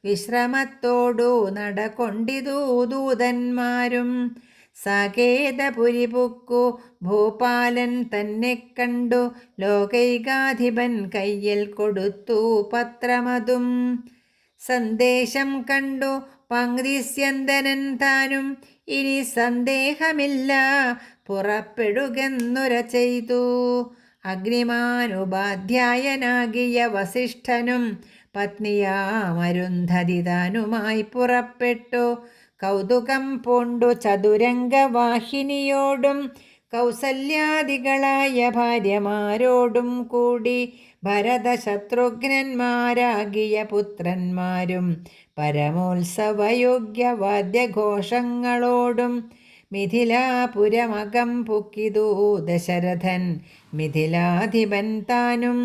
വിശ്രമത്തോടു നടകൊണ്ടിതു ദൂതന്മാരും. സാകേതപുരി പുക്കു ഭൂപാലൻ തന്നെ കണ്ടു ലോകൈകാധിപൻ കയ്യിൽ കൊടുത്തു പത്രമതും. സന്ദേശം കണ്ടു പങ്ക്തിസ്യന്തനൻ താനും ഇനി സന്ദേഹമില്ല പുറപ്പെടുകെന്നുര ചെയ്തു. അഗ്നിമാനുപാധ്യായനാകിയ വസിഷ്ഠനും പത്നിയാമരുന്ധതി താനുമായി പുറപ്പെട്ടു. കൗതുകം പൂണ്ടു ചതുരംഗവാഹിനിയോടും കൗസല്യാദികളായ ഭാര്യമാരോടും കൂടി ഭരതശത്രുഘ്നന്മാരാകിയ പുത്രന്മാരും പരമോത്സവയോഗ്യ വാദ്യഘോഷങ്ങളോടും മിഥിലാപുരമകം പുക്കിതു ദശരഥൻ. മിഥിലാധിപൻ താനും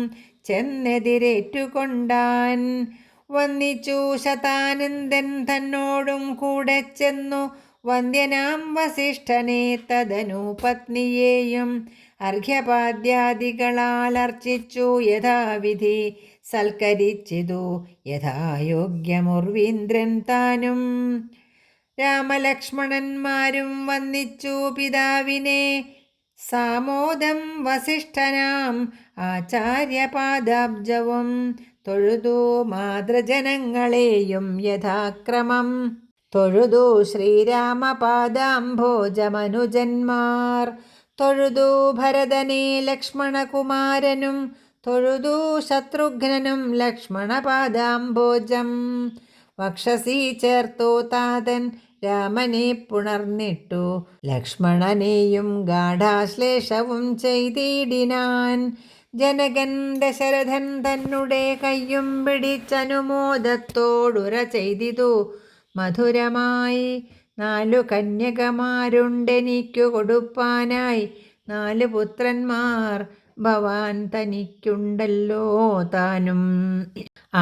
ചെന്നെതിരേറ്റുകൊണ്ടാൻ. വന്നിച്ചു ശതാനന്ദൻ തന്നോടും കൂടെ ചെന്നു വന്ദ്യനാം വസിഷ്ഠനെ തദനു പത്നിയെയും അർഘ്യപാദ്യാദികളാൽ അർച്ചിച്ചു യഥാവിധി സൽക്കരിച്ചിതു യഥായോഗ്യമുർവീന്ദ്രൻ താനും. രാമലക്ഷ്മണന്മാരും വന്നിച്ചു പിതാവിനെ സാമോദം വസിഷ്ഠനാം ആചാര്യപാദാബ്ജവും തൊഴുതു മാതൃജനങ്ങളെയും യഥാക്രമം. തൊഴുതു ശ്രീരാമപാദാംഭോജമനുജന്മാർ. തൊഴുതു ഭരതനെ ലക്ഷ്മണകുമാരനും തൊഴുതു ശത്രുഘ്നനും ലക്ഷ്മണപാദാംഭോജം. വക്ഷസി ചേർത്തു താതൻ രാമനെ പുണർന്നിട്ടു ലക്ഷ്മണനെയും ഗാഢാശ്ലേഷവും ചെയ്തിടിനാൻ. ജനകൻ ദശരഥൻ തന്നെ കയ്യും പിടിച്ചനുമോദത്തോടുര ചെയ്തിതു മധുരമായി. 4 കന്യകമാരുണ്ടെനിക്കു കൊടുപ്പാനായി 4 പുത്രന്മാർ ഭവാൻ തനിക്കുണ്ടല്ലോ താനും.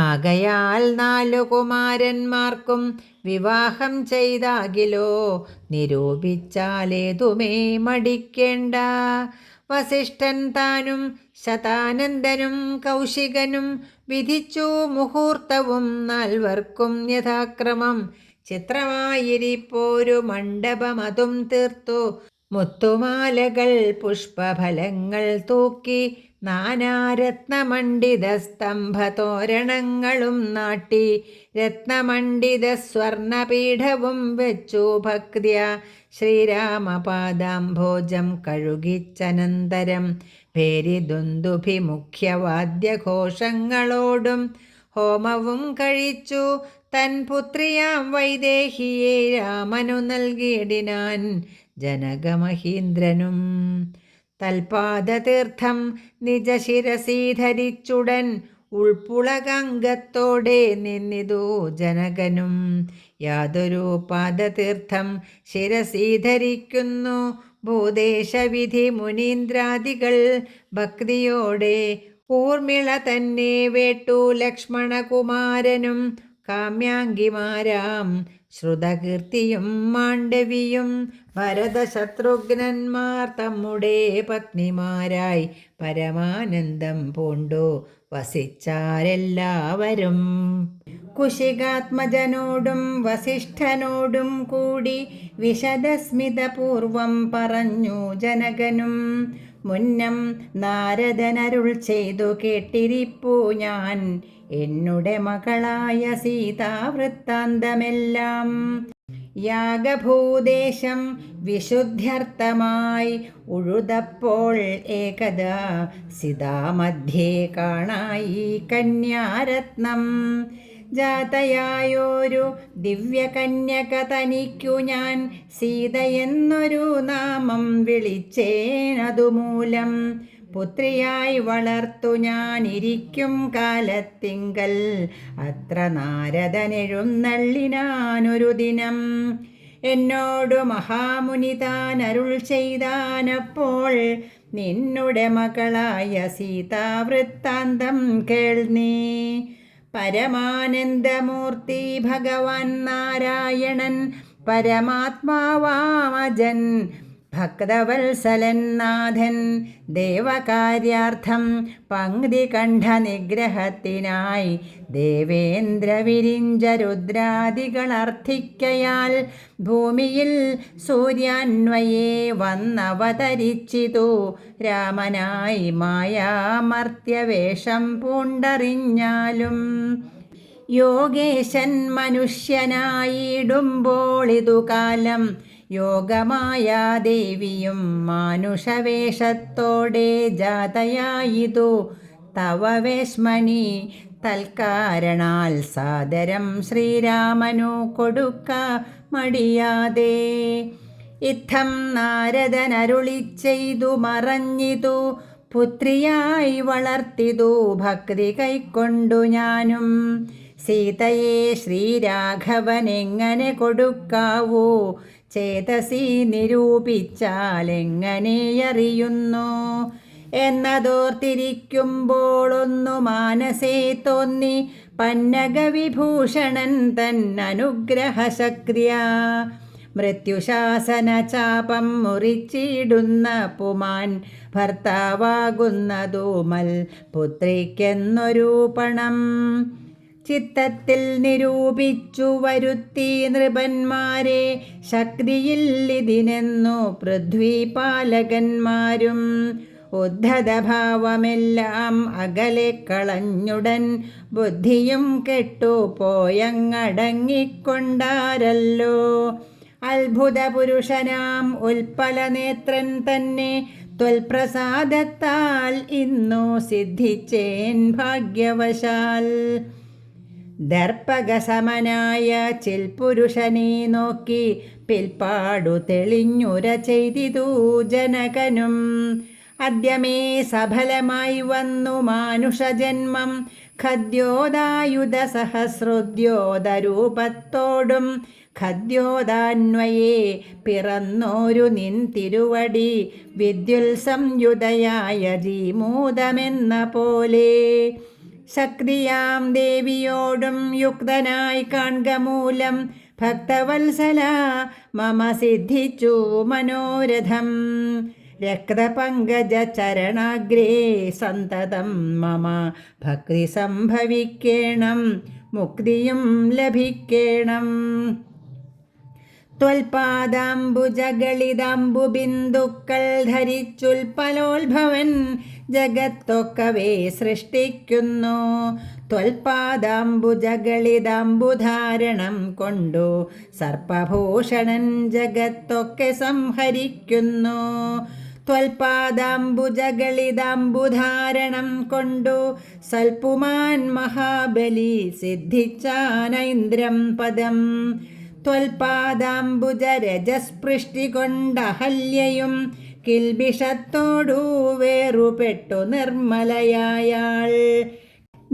ആകയാൽ 4 കുമാരന്മാർക്കും വിവാഹം ചെയ്താകിലോ നിരൂപിച്ചാലേതുമേ മടിക്കേണ്ട. വസിഷ്ഠൻ താനും ശതാനന്ദനും കൗശികനും വിധിച്ചു മുഹൂർത്തവും 4 യഥാക്രമം ചിത്രമായിരിപ്പോരു മണ്ഡപമതും തീർത്തു. മുത്തുമാലകൾ പുഷ്പഫലങ്ങൾ തൂക്കി നാനാരത്നമണ്ഡിത സ്തംഭതോരണങ്ങളും നാട്ടി. രത്നമണ്ഡിത സ്വർണപീഠവും വെച്ചു ഭക്തിയ ശ്രീരാമപാദാംഭോജം കഴുകിച്ചനന്തരം ഭേരിദുന്ദുഭി മുഖ്യവാദ്യഘോഷങ്ങളോടും ഹോമവും കഴിച്ചു തൻ പുത്രിയാം വൈദേഹിയെ രാമനു നൽകിയിടിനാൻ ജനകമഹീന്ദ്രനും. തൽപാദതീർത്ഥം നിജശിരസീധരിച്ചുടൻ ഉൾപ്പുളകംഗത്തോടെ നിന്നിതു ജനകനും. യാതൊരു പാദതീർത്ഥം ശിരസീധരിക്കുന്നു ഭൂദേശവിധി മുനീന്ദ്രാദികൾ ഭക്തിയോടെ. ഊർമിള തന്നെ വേട്ടു ലക്ഷ്മണകുമാരനും കാമ്യാംഗിമാരാം ശ്രുതകീർത്തിയും മാണ്ഡവിയും ഭരതശത്രുഘ്നന്മാർ തമ്മുടെ പത്നിമാരായി പരമാനന്ദം പൂണ്ടു വസിച്ചാരെല്ലാവരും. കുശികാത്മജനോടും വസിഷ്ഠനോടും കൂടി വിശദസ്മിതപൂർവം പറഞ്ഞു ജനകനും. മുന്നം നാരദനരുൾ ചെയ്തു കേട്ടിരിപ്പു ഞാൻ എന്നുടെ മകളായ സീതാവൃത്താന്തമെല്ലാം. യാഗഭൂദേശം വിശുദ്ധ്യർത്ഥമായി ഉഴുതപ്പോൾ ഏകദാ സിതാമധ്യേ കാണായി കന്യാരത്നം. ജാതയായൊരു ദിവ്യകന്യക തനിക്കു ഞാൻ സീതയെന്നൊരു നാമം വിളിച്ചേനതുമൂലം. പുത്രിയായി വളർത്തു ഞാനിരിക്കും കാലത്തിങ്കൽ അത്ര നാരദനെഴുന്നള്ളിനാനൊരു ദിനം. എന്നോടു മഹാമുനി താൻ അരുൾ ചെയ്താനപ്പോൾ നിന്നുടെ മകളായ സീതാവൃത്താന്തം കേൾനീ. പരമാനന്ദമൂർത്തി ഭഗവാൻ നാരായണൻ പരമാത്മാവാമജൻ ഭക്തവത്സലൻ നാഥൻ ദേവകാര്യാർത്ഥം പങ്ക്തികണ്ഠനിഗ്രഹത്തിനായി ദേവേന്ദ്രവിരിഞ്ച രുദ്രാദികളർത്ഥിക്കയാൽ ഭൂമിയിൽ സൂര്യാന്വയേ വന്നവതരിച്ചിതു രാമനായി മായാമർത്യവേഷം പൂണ്ടറിഞ്ഞാലും. യോഗേശൻ മനുഷ്യനായിടുമ്പോളിതു കാലം യോഗമായാദേവിയും മാനുഷവേഷത്തോടെ ജാതയായിതു തവ വേശ്മനി. തൽക്കാരണാൽ സാദരം ശ്രീരാമനു കൊടുക്ക മടിയാതെ. ഇത്തം നാരദനരുളി ചെയ്തു മറഞ്ഞിതു പുത്രിയായി വളർത്തിതു ഭക്തി കൈക്കൊണ്ടു ഞാനും. സീതയെ ശ്രീരാഘവനെങ്ങനെ കൊടുക്കാവൂ ചേതസി നിരൂപിച്ചാലെങ്ങനെയറിയുന്നു എന്നതോർത്തിരിക്കുമ്പോളൊന്നു മാനസേ തോന്നി പന്നഗവിഭൂഷണൻ തന്നനുഗ്രഹശക്രിയ. മൃത്യുശാസന ചാപം മുറിച്ചിടുന്ന പുമാൻ ഭർത്താവാകുന്നതുമൽ പുത്രിക്കെന്നൊരു പണം. ചിത്തത്തിൽ നിരൂപിച്ചു വരുത്തി നൃപന്മാരെ ശക്തിയിൽ ഇതിനെന്നു പൃഥ്വിപാലകന്മാരും. ഉദ്ധതഭാവമെല്ലാം അകലെ കളഞ്ഞുടൻ ബുദ്ധിയും കെട്ടുപോയങ്ങടങ്ങിക്കൊണ്ടാരല്ലോ. അത്ഭുത പുരുഷനാം ഉൽപ്പലനേത്രൻ തന്നെ ത്വൽപ്രസാദത്താൽ ഇന്നു സിദ്ധിച്ചേൻ ഭാഗ്യവശാൽ. ദർപ്പകസമനായ ചിൽപുരുഷനെ നോക്കി പിൽപ്പാടു തെളിഞ്ഞുര ചെയ്തിതു ജനകനും. അദ്യമേ സഫലമായി വന്നു മാനുഷജന്മം ഖദ്യോദായുധ സഹസ്രോദ്യോതരൂപത്തോടും ഖദ്യോദാന്വയേ പിറന്നോരു നിൻ തിരുവടി വിദ്യുൽ സംയുതയായ ജീമൂതമെന്ന പോലെ. ശക്തിയാം ദേവിയോടും യുക്തനായി കാൺക മൂലം ഭക്തവത്സല മമ സിദ്ധിച്ചു മനോരഥം. രക്തപങ്കജ ചരണാഗ്രേ സന്തതം മമ ഭക്തി സംഭവിക്കേണം മുക്തിയും ലഭിക്കേണം. ത്വൽപാദാംബുജഗളിതാംബുബിന്ദുക്കൾ ധരിച്ചുൽപലോത്ഭവൻ ജഗത്തൊക്കവേ സൃഷ്ടിക്കുന്നു. ത്വൽപാദാംബുജഗളിതാംബുധാരണം കൊണ്ടു സർപ്പഭൂഷണൻ ജഗത്തൊക്കെ സംഹരിക്കുന്നു. ത്വൽപാദാംബുജഗളിതാംബുധാരണം കൊണ്ടു സൽപുമാൻ മഹാബലി സിദ്ധിച്ചാനൈന്ദ്രം പദം. ത്വൽപാദാംബുജരജസ്പൃഷ്ടി കൊണ്ടഹല്യയും കിൽബിഷത്തോടു വേറുപെട്ടു നിർമ്മലയായാൾ.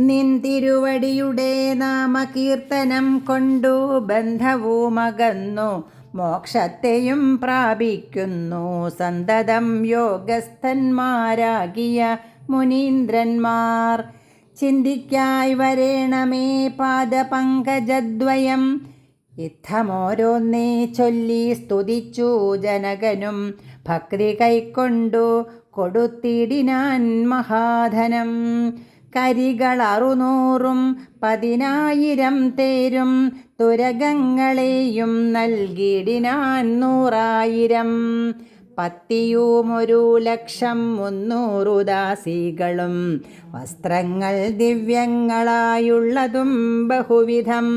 നിൻ തിരുവടിയുടെ നാമകീർത്തനം കൊണ്ടു ബന്ധവുമകന്നു മോക്ഷത്തെയും പ്രാപിക്കുന്നു സന്തതം യോഗസ്ഥന്മാരാകിയ മുനീന്ദ്രന്മാർ. ചിന്തിക്കായി വരേണമേ പാദപങ്കജദ്വയം. യുദ്ധമോരോന്നേ ചൊല്ലി സ്തുതിച്ചു ജനകനും ഭക്തി കൈക്കൊണ്ടു കൊടുത്തിടിനാൻ മഹാധനം. കരികൾ 600 തേരും തുരകങ്ങളെയും നൽകിടിനാൻ 100,000. പത്തിയും 1,00,300 ദാസികളും വസ്ത്രങ്ങൾ ദിവ്യങ്ങളായുള്ളതും ബഹുവിധം.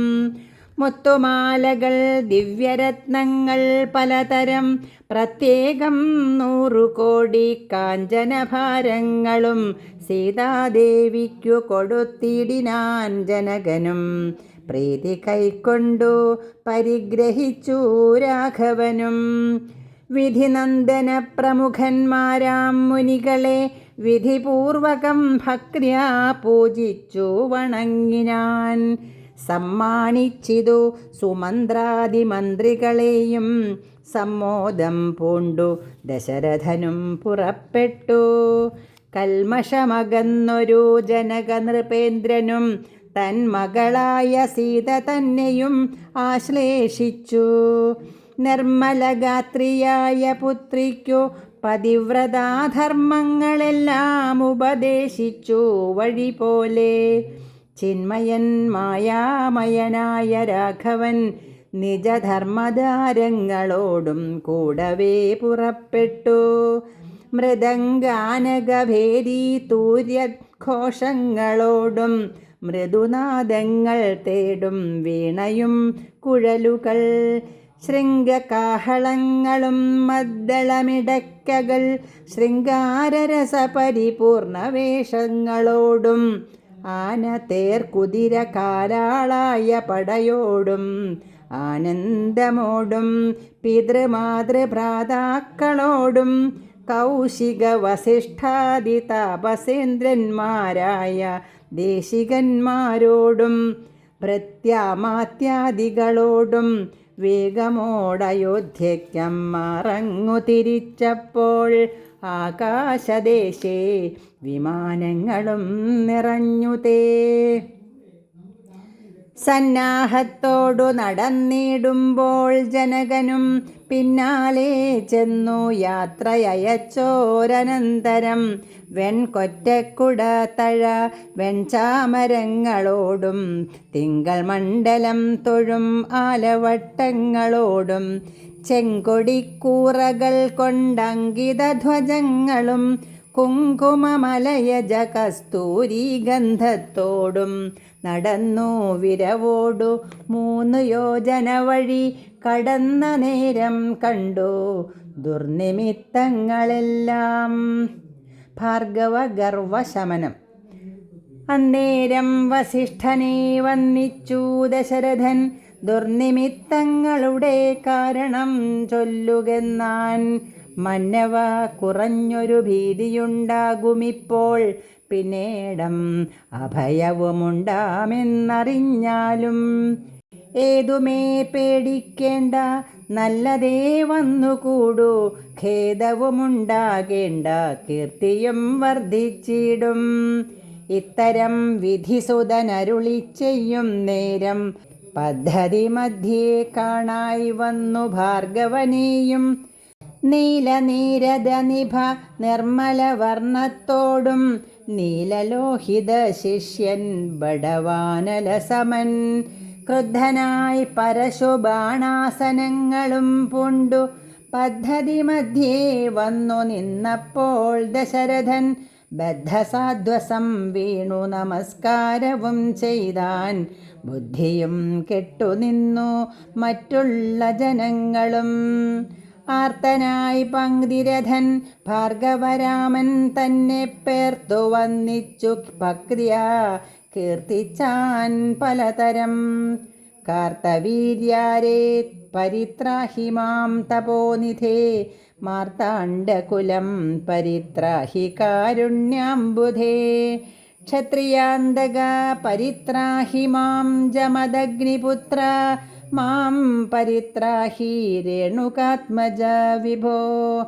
മുത്തുമാലകൾ ദിവ്യരത്നങ്ങൾ പലതരം പ്രത്യേകം 100 കോടി കാഞ്ചനഭാരങ്ങളും സീതാദേവിക്കു കൊടുത്തിടിനാൻ ജനകനും. പ്രീതി കൈക്കൊണ്ടു പരിഗ്രഹിച്ചു രാഘവനും. വിധിനന്ദന പ്രമുഖന്മാരാം മുനികളെ വിധിപൂർവകം ഭക്ര്യാ പൂജിച്ചു വണങ്ങിനാൻ. സമ്മാനിച്ചിതു സുമന്ത്രാദിമന്ത്രികളെയും സമ്മോദം പൂണ്ടു ദശരഥനും പുറപ്പെട്ടു. കൽമഷമകന്നൊരു ജനക നൃപേന്ദ്രനും തൻ മകളായ സീത തന്നെയും ആശ്ലേഷിച്ചു. നിർമ്മലഗാത്രിയായ പുത്രിക്കു പതിവ്രതാധർമ്മങ്ങളെല്ലാം ഉപദേശിച്ചു വഴി പോലെ. ചിന്മയൻ മായാമയനായ രാഘവൻ നിജധർമ്മധാരങ്ങളോടും കൂടവേ പുറപ്പെട്ടു. മൃദംഗാനകഭേരി തൂര്യഘോഷങ്ങളോടും മൃദുനാദങ്ങൾ തേടും വീണയും കുഴലുകൾ ശൃംഗകാഹളങ്ങളും മദ്ദളമിടക്കകൾ ശൃംഗാരരസപരിപൂർണ വേഷങ്ങളോടും ആന തേർ കുതിര കാലാളായ പടയോടും ആനന്ദമോടും പിതൃമാതൃഭ്രാതാക്കളോടും കൗശിക വസിഷ്ഠാദി താപസേന്ദ്രന്മാരായ ദേശികന്മാരോടും ഭൃത്യാമാത്യാദികളോടും വേഗമോടയോധ്യയ്ക്കം മറങ്ങു തിരിച്ചപ്പോൾ ആകാശദേശേ വിമാനങ്ങളും നിറഞ്ഞുതേ. സന്നാഹത്തോടു നടന്നിടുമ്പോൾ ജനകനും പിന്നാലെ ചെന്നു യാത്രയച്ചോരനന്തരം വെൺകൊറ്റക്കുട തഴ വെൺചാമരങ്ങളോടും തിങ്കൾ മണ്ഡലം തൊഴും ആലവട്ടങ്ങളോടും ചെങ്കൊടിക്കൂറകൾ കൊണ്ടങ്കിതധ്വജങ്ങളും കുങ്കുമമലയജ കസ്തൂരി ഗന്ധത്തോടും നടന്നു വിരവോടു 3 യോജന വഴി കടന്ന നേരം കണ്ടു ദുർനിമിത്തങ്ങളെല്ലാം. ഭാർഗവഗർവശമനം. അന്നേരം വസിഷ്ഠനെ വന്നിച്ചു ദശരഥൻ ദുർനിമിത്തങ്ങളുടെ കാരണം ചൊല്ലുകെന്നാൻ. മന്നവ കുറഞ്ഞൊരു ഭീതിയുണ്ടാകുമിപ്പോൾ പിന്നീടം അഭയവുമുണ്ടാമെന്നറിഞ്ഞാലും ഏതുമേ പേടിക്കേണ്ട നല്ലതേ വന്നുകൂടൂ ഖേദവുമുണ്ടാകേണ്ട കീർത്തിയും വർദ്ധിച്ചിടും. ഇത്തരം വിധിസുതനരുളി ചെയ്യും നേരം പദ്ധതി മധ്യേ കാണായി വന്നു ഭാർഗവനെയും നീലനീരദ നിഭ നിർമ്മല നീലലോഹിത ശിഷ്യൻ ബടവാനലസമൻ ക്രുദ്ധനായി പരശുബാണാസനങ്ങളും പൂണ്ടു പദ്ധതി മധ്യേ വന്നു നിന്നപ്പോൾ ദശരഥൻ ബദ്ധസാധ്വസം വീണു നമസ്കാരവും ചെയ്താൻ. ബുദ്ധിയും കെട്ടുനിന്നു മറ്റുള്ള ജനങ്ങളും. ആർത്തനായി പങ്ക്തിരഥൻ ഭാർഗവരാമൻ തന്നെ പേർത്തു വന്നിച്ചു ഭക്തിയാ കീർത്തിച്ചാൻ പലതരം. കാർത്തവീര്യാരേ പരിത്രാഹി മാം തപോനിധേ മാർത്താണ്ഡകുലം പരിത്രാഹി കാരുണ്യാംബുധേ. ക്ഷത്രിയാന്തക പരിത്രാഹി മാം ജമദഗ്നിപുത്ര മാം പരിത്രാഹി രേണുകാത്മജ വിഭോ.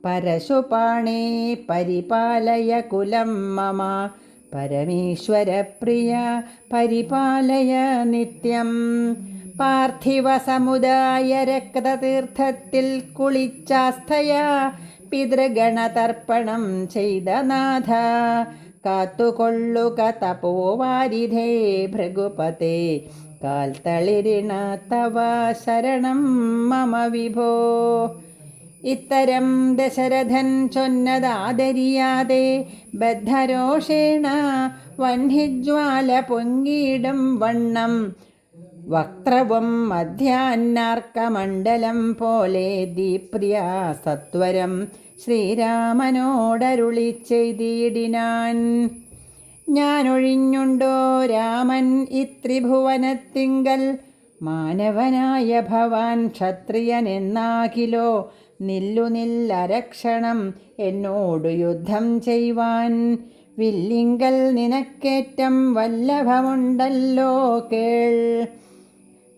പരശുപാണേ പരിപാലയ കുലം മമ പരമേശ്വരപ്രിയ പരിപാലയ നിത്യം. പാർത്ഥിവ സമുദായ രക്തതീർത്ഥത്തിൽ കുളിച്ചാസ്ഥയാ പിതൃഗണതർപ്പണം ചെയ്ത നാഥ. കാത്തുകൊള്ളുക തപോവാരിധേ ഭൃഗുപതേ കാൽത്തളിരിണ തവ ശരണം മമ വിഭോ. ഇത്തരം ദശരഥൻ ചൊന്നതാദരിയാതെ ബദ്ധരോഷേണ വഹ്നിജ്വാല പൊങ്ങിയിടും വണ്ണം വക്ത്രവും മധ്യാന്നാർക്കമണ്ഡലം പോലെ ദീപ്രിയ സത്വരം ശ്രീരാമനോടരുളി ചെയ്തിടിനാൻ. ഞാനൊഴിഞ്ഞുണ്ടോ രാമൻ ഇത്രിഭുവനത്തിങ്കൽ മാനവനായ ഭവാൻ ക്ഷത്രിയനെന്നാകിലോ നില്ലുനില്ലരക്ഷണം എന്നോടു യുദ്ധം ചെയ്വാൻ. വില്ലിങ്കൽ നിനക്കേറ്റം വല്ലഭമുണ്ടല്ലോ കേൾ.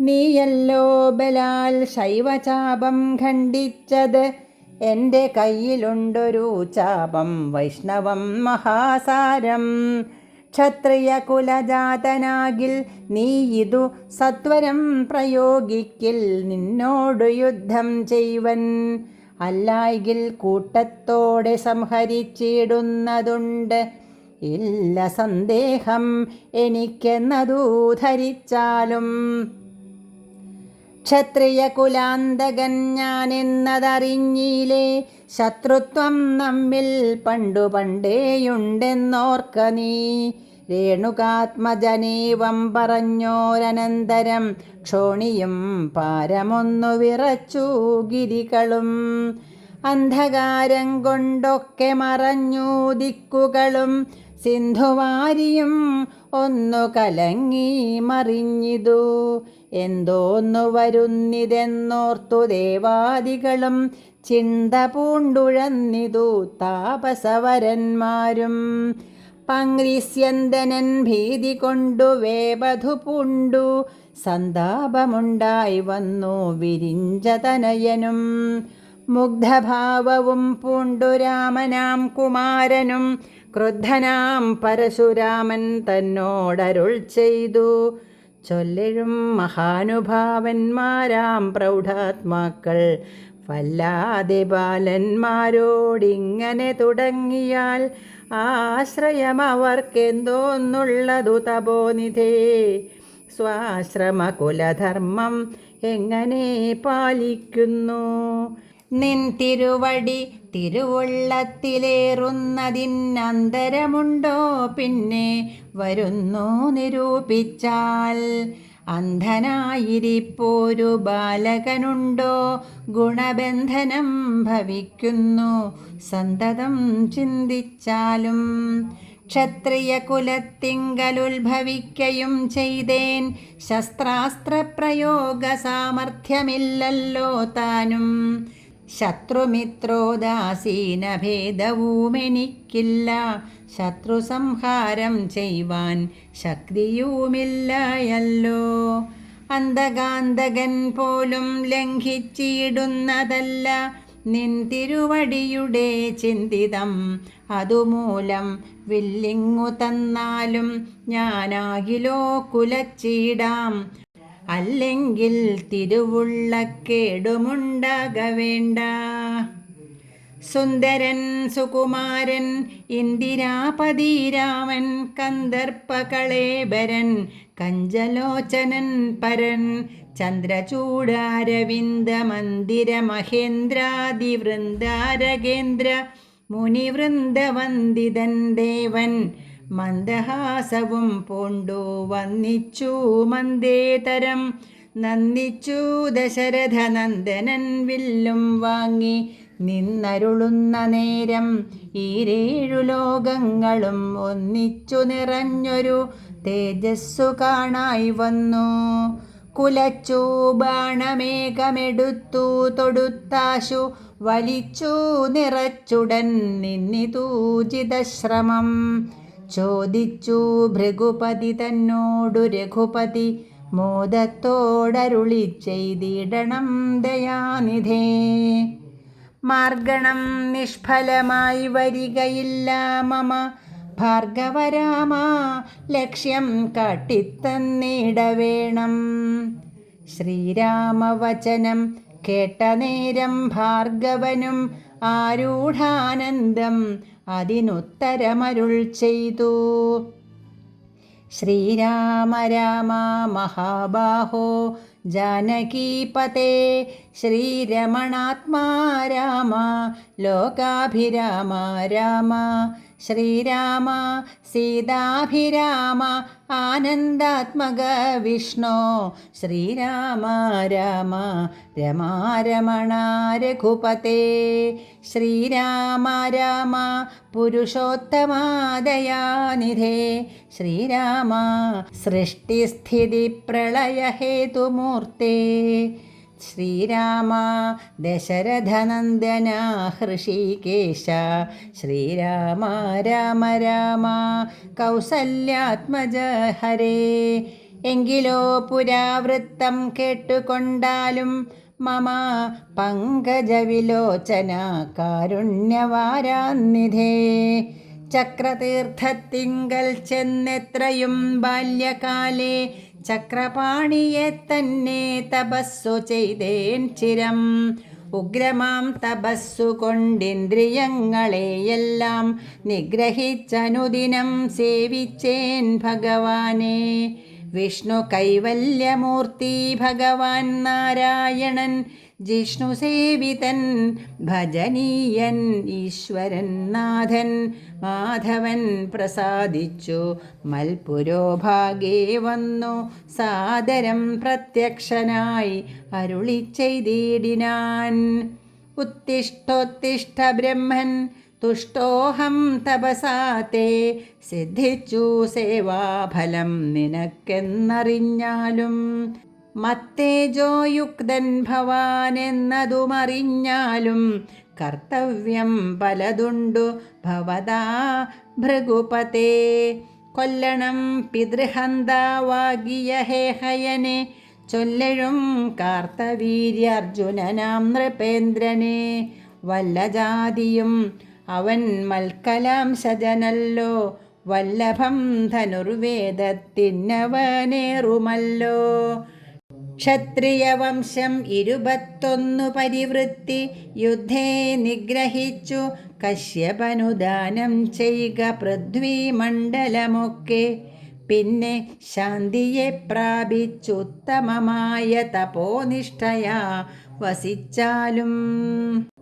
നീയല്ലോ ബലാൽ ശൈവചാപം ഖണ്ഡിച്ചത്. എൻ്റെ കയ്യിലുണ്ടൊരു ചാപം വൈഷ്ണവം മഹാസാരം. ക്ഷത്രിയ കുലജാതനാകിൽ നീ ഇതു സത്വരം പ്രയോഗിക്കിൽ നിന്നോടു യുദ്ധം ചെയ്വൻ. അല്ലായെങ്കിൽ കൂട്ടത്തോടെ സംഹരിച്ചിടുന്നതുണ്ട് ഇല്ല സന്ദേഹം എനിക്കെന്നതു ധരിച്ചാലും. ക്ഷത്രിയ കുലാന്തകൻ ഞാനെന്നതറിഞ്ഞില്ലേ. ശത്രുത്വം നമ്മിൽ പണ്ടു പണ്ടേയുണ്ടെന്നോർക്ക നീ. രേണുകാത്മജനേവം പറഞ്ഞോരനന്തരം ക്ഷോണിയും പാരമൊന്നു വിറച്ചു ഗിരികളും. അന്ധകാരം കൊണ്ടൊക്കെ മറഞ്ഞു ദിക്കുകളും സിന്ധുവാരിയും ഒന്നു കലങ്ങി മറിഞ്ഞിതു. എന്തോന്നു വരുന്നിതെന്നോർത്തു ദേവാദികളും ചിന്ത പൂണ്ടുഴന്നിതു താപസവരന്മാരും. പങ്ക്രിസ്യന്തനൻ ഭീതി കൊണ്ടു വേപധു പൂണ്ടു സന്താപമുണ്ടായി വന്നു വിരിഞ്ചതനയനും. മുഗ്ധഭാവവും പൂണ്ടു രാമനാം കുമാരനും ക്രുദ്ധനാം പരശുരാമൻ തന്നോടരുൾ ചെയ്തു. ചൊല്ലിഴും മഹാനുഭാവന്മാരാം പ്രൗഢാത്മാക്കൾ വല്ലാതെ ബാലന്മാരോടിങ്ങനെ തുടങ്ങിയാൽ ആശ്രയമവർക്കെന്തോന്നുള്ളതു തപോനിധേ. സ്വാശ്രമകുലധർമ്മം എങ്ങനെ പാലിക്കുന്നു. നിൻ തിരുവടി തിരുവുള്ളത്തിലേറുന്നതിനന്തരമുണ്ടോ പിന്നെ വരുന്നു നിരൂപിച്ചാൽ. അന്ധനായിരിപ്പോരു ബാലകനുണ്ടോ ഗുണബന്ധനം ഭവിക്കുന്നു സന്തതം ചിന്തിച്ചാലും. ക്ഷത്രിയ കുലത്തിങ്കലുത്ഭവിക്കയും ചെയ്തേൻ ശസ്ത്രാസ്ത്രപ്രയോഗ സാമർഥ്യമില്ലല്ലോ താനും. ശത്രുമിത്രോദാസീനഭേദവുമെനിക്കില്ല. ശത്രുസംഹാരം ചെയ്യുവാൻ ശക്തിയുമില്ലയല്ലോ. അന്തകാന്തകൻ പോലും ലംഘിച്ചിടുന്നതല്ല നിൻ തിരുവടിയുടെ ചിന്തിതം. അതുമൂലം വില്ലിങ്ങു തന്നാലും ഞാനാകിലോ കുലച്ചിടാം. അല്ലെങ്കിൽ തിരുവുള്ളക്കേടുമുണ്ടാകവേണ്ട. സുന്ദരൻ സുകുമാരൻ ഇന്ദിരാപതി രാമൻ കന്ദർപ്പകളേബരൻ കഞ്ചലോചനൻ പരൻ ചന്ദ്രചൂഡാരവിന്ദ മന്ദിര മഹേന്ദ്രാദിവൃന്ദാരകേന്ദ്ര മുനിവൃന്ദവന്ദിതൻ ദേവൻ മന്ദഹാസവും പൂണ്ടു വന്നിച്ചു മന്ദേതരം നന്ദിച്ചു ദശരഥ നന്ദനൻ വില്ലും വാങ്ങി നിന്നരുളുന്ന നേരം ഈരേഴു ലോകങ്ങളും ഒന്നിച്ചു നിറഞ്ഞൊരു തേജസ്സു കാണായി വന്നു. കുലച്ചു ബാണമേഘമെടുത്തു തൊടുത്താശു വലിച്ചു നിറച്ചുടൻ നിന്നിതൂജിതശ്രമം ചോദിച്ചു ഭൃഗുപതി തന്നോടു രഘുപതി മോദത്തോടരുളി ചെയ്തിടണം ദയാനിധേ. മാർഗണം നിഷ്ഫലമായി വരികയില്ല മമ ഭാർഗവരാമ ലക്ഷ്യം കാട്ടിത്തന്നിടവേണം. ശ്രീരാമവചനം കേട്ട നേരം ഭാർഗവനും ആരൂഢാനന്ദം അതിനുത്തരമരുൾ ചെയ്തു. ശ്രീരാമ രാമ മഹാബാഹോ ജാനകീപതേ ശ്രീരമണാത്മാ രാമ ലോകാഭിരാമ രാമ. ശ്രീരാമ സീതാഭിരാമ ആനന്ദാത്മക വിഷ്ണോ ശ്രീരാമ രാമ രമാരമണ രഘുപതേ. ശ്രീരാമ രാമ പുരുഷോത്തമാ ദയാനിധേ. ശ്രീരാമ സൃഷ്ടിസ്ഥിതി പ്രളയഹേതുമൂർത്തേ. ശ്രീരാമ ദശരഥനന്ദന ഹൃഷീകേശ. ശ്രീരാമ രാമ രാമ കൗസല്യാത്മജ ഹരേ. എങ്കിലോ പുരാവൃത്തം കേട്ടുകൊണ്ടാലും മമ പങ്കജവിലോചന കാരുണ്യവാരാന്നിധേ. ചക്രതീർത്ഥത്തിങ്കൽ ചെന്നെത്രയും ബാല്യകാലേ ചക്രപാണിയെ തന്നെ തപസ്സു ചെയ്തേൻ ചിരം. ഉഗ്രമാം തപസ്സു കൊണ്ടിന്ദ്രിയങ്ങളെയെല്ലാം നിഗ്രഹിച്ചനുദിനം സേവിച്ചേൻ ഭഗവാനെ. വിഷ്ണു കൈവല്യമൂർത്തി ഭഗവാൻ നാരായണൻ ജിഷ്ണു സേവിതൻ ഭജനീയൻ ഈശ്വരൻ നാഥൻ മാധവൻ പ്രസാദിച്ചു മൽപുരോഭാഗേ വന്നു സാദരം പ്രത്യക്ഷനായി അരുളി ചെയ്തിടിനാൻ. ഉത്തിഷ്ഠോത്തിഷ്ഠ ബ്രഹ്മൻ തുഷ്ടോഹം തപസാ തേ. സിദ്ധിച്ചു സേവാഫലം നിനക്കെന്നറിഞ്ഞാലും മത്തേജോയുക്തൻ ഭവാൻ എന്നതുമറിഞ്ഞാലും കർത്തവ്യം പലതുണ്ടു ഭവതാ ഭൃഗുപതേ. കൊല്ലണം പിതൃഹന്താവാകിയ ഹേഹയനെ ചൊല്ലഴും കാർത്തവീര്യാർജുനനാം നൃപേന്ദ്രനെ. വല്ല ജാതിയും അവൻ മൽക്കലാം ശജനല്ലോ വല്ലഭം ധനുർവേദത്തിന്നവനേറുമല്ലോ. ക്ഷത്രിയവംശം 21 പരിവൃത്തി യുദ്ധേ നിഗ്രഹിച്ചു കശ്യപനുദാനം ചെയ്യുക പൃഥ്വിമണ്ഡലമൊക്കെ. പിന്നെ ശാന്തിയെ പ്രാപിച്ചുത്തമമായ തപോനിഷ്ഠയാ വസിച്ചാലും.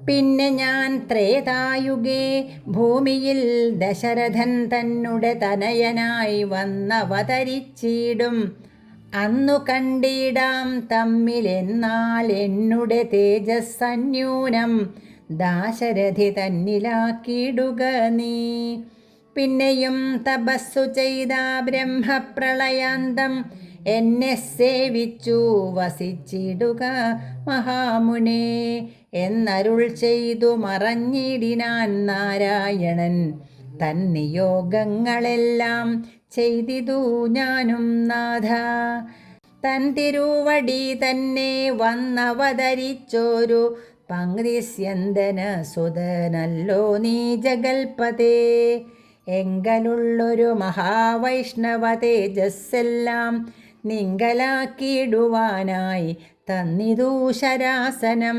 പിന്നെ ഞാൻ ത്രേതായുഗേ ഭൂമിയിൽ ദശരഥൻ തന്നുടെ തനയനായി വന്നവതരിച്ചിടും. അന്നു കണ്ടിടാം തമ്മിലെന്നാൽ എന്നുടെ തേജസ്സന്യൂനം ദാശരഥി തന്നിലാക്കിയിടുക നീ. പിന്നെയും തപസ്സു ചെയ്ത ബ്രഹ്മപ്രളയാന്തം എന്നെ സേവിച്ചു വസിച്ചിടുക മഹാമുനെ എന്നരുൾ ചെയ്തു മറഞ്ഞിടിനാൻ നാരായണൻ. തന്നിയോഗങ്ങളെല്ലാം ചെയ്തിതു ഞാനും നാഥ. തൻ തിരുവടി തന്നെ വന്നവതരിച്ചോരു പങ്ക്തിസ്യന്തന സുതനല്ലോ നീ ജഗൽപതേ. എങ്കലുള്ളൊരു മഹാവൈഷ്ണവ തേജസ്സെല്ലാം നിങ്കലാക്കിയിടുവാനായി തന്നിതു ശരാസനം.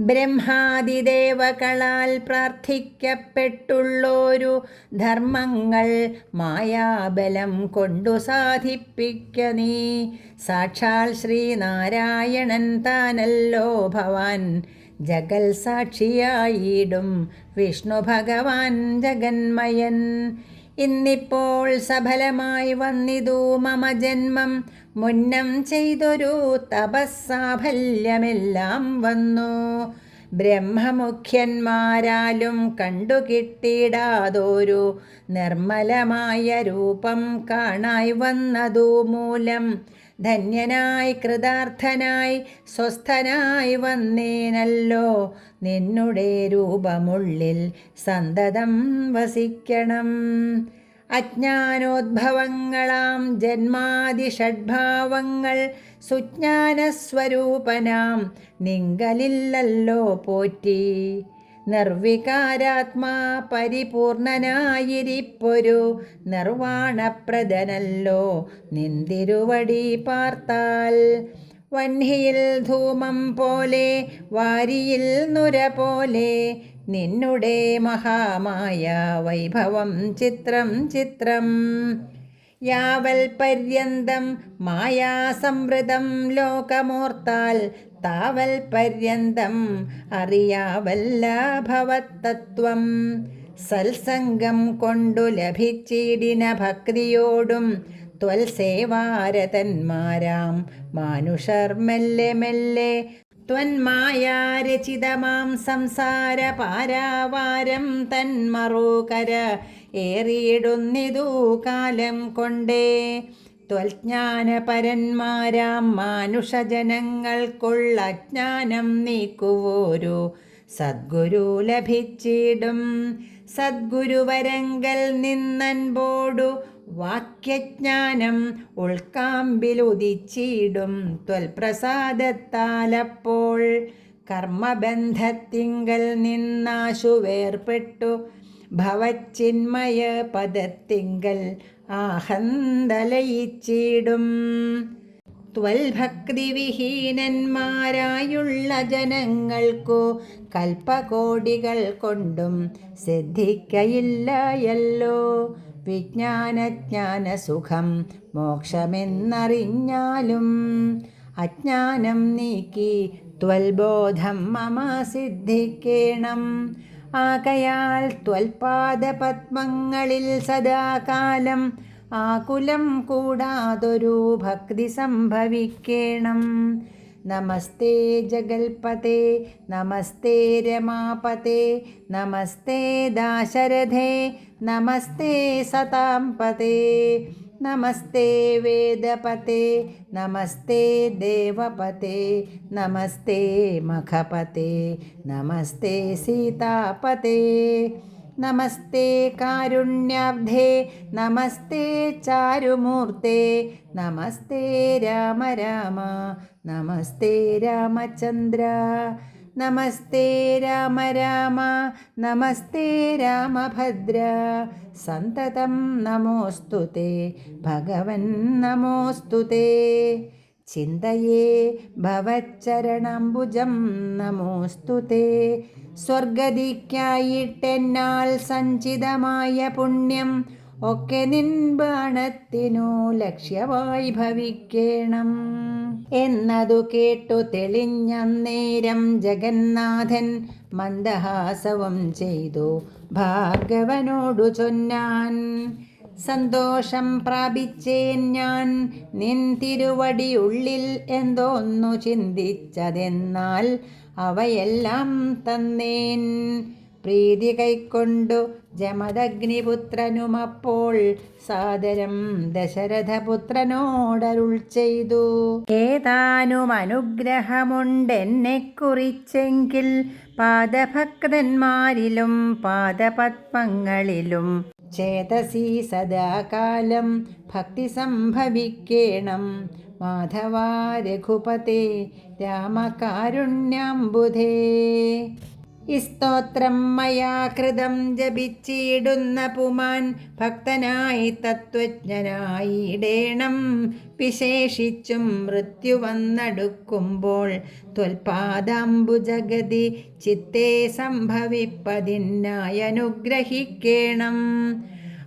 ബ്രഹ്മാദിദേവകളാൽ പ്രാർത്ഥിക്കപ്പെട്ടുള്ളൊരു ധർമ്മങ്ങൾ മായാബലം കൊണ്ടു സാധിപ്പിക്ക നീ. സാക്ഷാൽ ശ്രീനാരായണൻ താനല്ലോ ഭവാൻ, ജഗൽ സാക്ഷിയായിടും വിഷ്ണു ഭഗവാൻ ജഗന്മയൻ. ഇന്നിപ്പോൾ സഫലമായി വന്നിതു മമ ജന്മം, മുന്നം ചെയ്തൊരു തപസ്സാഫല്യമെല്ലാം വന്നു. ബ്രഹ്മമുഖ്യന്മാരാലും കണ്ടു കിട്ടിടാതൊരു നിർമ്മലമായ രൂപം കാണായി വന്നതു മൂലം, ധന്യനായി കൃതാർത്ഥനായി സ്വസ്ഥനായി വന്നേനല്ലോ. നിന്നുടെ രൂപമുള്ളിൽ സന്തതം വസിക്കണം. അജ്ഞാനോദ്ഭവങ്ങളാം ജന്മാദിഷഡ്ഭാവങ്ങൾ സുജ്ഞാനസ്വരൂപനാം നിങ്കലില്ലല്ലോ പോറ്റി. നിർവികാരാത്മാ പരിപൂർണനായിരിപ്പൊരു നിർവാണപ്രദനല്ലോ നിന്തിരുവടി പാർത്താൽ. വഹ്നിയിൽ ധൂമം പോലെ വാരിയിൽ നുര പോലെ, നിന്നുടെ മഹാമായ വൈഭവം ചിത്രം ചിത്രം. യാവൽ പര്യന്തം മായാസംവൃതം ലോകമോർത്താൽ, താവൽ പര്യന്തം അറിയാവല്ല ഭവത്തത്വം. സത്സംഗം കൊണ്ടു ലഭിച്ചിടിന ഭക്തിയോടും ത്വൽസേവാരതന്മാരാം മാനുഷർ മെല്ലെ മെല്ലെ, ത്വന്മായാരചിതമാം സംസാര പാരാവാരം തന്മറുകര ഏറിയിടുന്നിതു കാലം കൊണ്ടേ. ത്വൽജ്ഞാനപരന്മാരാം മാനുഷജനങ്ങൾക്കുള്ള അജ്ഞാനം നീക്കുവോരു സദ്ഗുരു ലഭിച്ചിടും. സദ്ഗുരുവരങ്കൽ നിന്നൻപോടു വാക്യജ്ഞാനം ഉൾക്കാമ്പിലുദിച്ചിടും ത്വൽപ്രസാദത്താലപ്പോൾ. കർമ്മബന്ധത്തിങ്കൽ നിന്നാശു വേർപെട്ടു ഭവച്ചിന്മയ പദത്തിങ്കൽ ആഹന്തലയിച്ചിടും. ത്വൽഭക്തിവിഹീനന്മാരായുള്ള ജനങ്ങൾക്കു കൽപ്പകോടികൾ കൊണ്ടും സിദ്ധിക്കയില്ലയല്ലോ. വിജ്ഞാനജ്ഞാനസുഖം മോക്ഷമെന്നറിഞ്ഞാലും, അജ്ഞാനം നീക്കി ത്വൽബോധം മമ സിദ്ധിക്കേണം. ആകയാൽ ത്വൽപാദപത്മങ്ങളിൽ സദാകാലം ആകുലം കൂടാതൊരു ഭക്തി സംഭവിക്കേണം. നമസ്തേ ജഗൽപതേ, നമസ്തേ രമാപതേ, നമസ്തേ ദാശരഥേ, നമസ്തേ സതാംപതേ, നമസ്തേ വേദപതേ, നമസ്തേ ദേവപതേ, നമസ്തേ മഖപതേ, നമസ്തേ സീതാപതേ, നമസ്തേ കാരുണ്യാബ്ധേ, നമസ്തേ ചാരുമൂർത്തേ, നമസ്തേ രാമ രാമ, നമസ്തേ രാമചന്ദ്ര, നമസ്തേ രാമ രാമ, നമസ്തേ രാമഭദ്ര. സന്തതം നമോസ്തുതേ ഭഗവൻ, നമോസ്തുതേ. ചിന്തയേ ഭവച്ചരണാംബുജം നമോസ്തുതേ. സ്വർഗതിക്കായിട്ടെന്നാൽ സഞ്ചിതമായ പുണ്യം ഒക്കെ നിൻ ബാണത്തിനു ലക്ഷ്യമായി ഭവിക്കേണം എന്നതു കേട്ടു തെളിഞ്ഞന്നേരം ജഗന്നാഥൻ മന്ദഹാസവും ചെയ്തു ഭാർഗവനോടു ചൊന്നാൻ. സന്തോഷം പ്രാപിച്ചേൻ ഞാൻ നിൻ തിരുവടിയുള്ളിൽ എന്തോന്നു ചിന്തിച്ചതെന്നാൽ അവയെല്ലാം തന്നേൻ. പ്രീതി കൈക്കൊണ്ടു ജമദഗ്നിപുത്രനുമപ്പോൾ സാദരം ദശരഥപുത്രനോടരുൾ ചെയ്തു. ഏതാനും അനുഗ്രഹമുണ്ടെന്നെ കുറിച്ചെങ്കിൽ പാദഭക്തന്മാരിലും പാദപത്മങ്ങളിലും ചേതസി സദാകാലം ഭക്തി സംഭവിക്കേണം. മാധവാ രഘുപതേ രാമകാരുണ്യാംബുധേ. ഈ സ്തോത്രം മയാ കൃതം ജപിച്ചിടുന്ന പുമാൻ ഭക്തനായി തത്വജ്ഞനായിടേണം. വിശേഷിച്ചും മൃത്യു വന്നടുക്കുമ്പോൾ ത്വൽപാദാംബുജഗതി ചിത്തേ സംഭവിപ്പതിനായി അനുഗ്രഹിക്കേണം.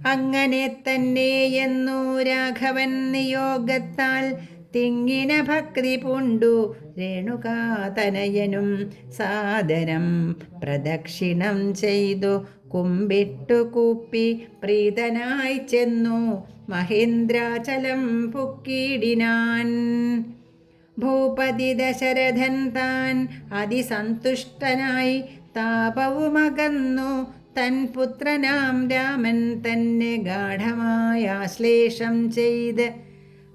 അങ്ങനെ തന്നെ എന്നു രാഘവൻ നിയോഗത്താൽ തിങ്ങിന ഭക്തി പൂണ്ടു രേണുകാതനയനും സാദരം പ്രദക്ഷിണം ചെയ്തു കുമ്പിട്ടു കൂപ്പി പ്രീതനായി ചെന്നു മഹേന്ദ്രാചലം പുക്കിടിനാൻ. ഭൂപതി ദശരഥൻ താൻ അതിസന്തുഷ്ടനായി താപവുമകന്നു തൻ പുത്രനാം രാമൻ തന്നെ ഗാഠമായ ആശ്ലേഷം ചെയ്ത്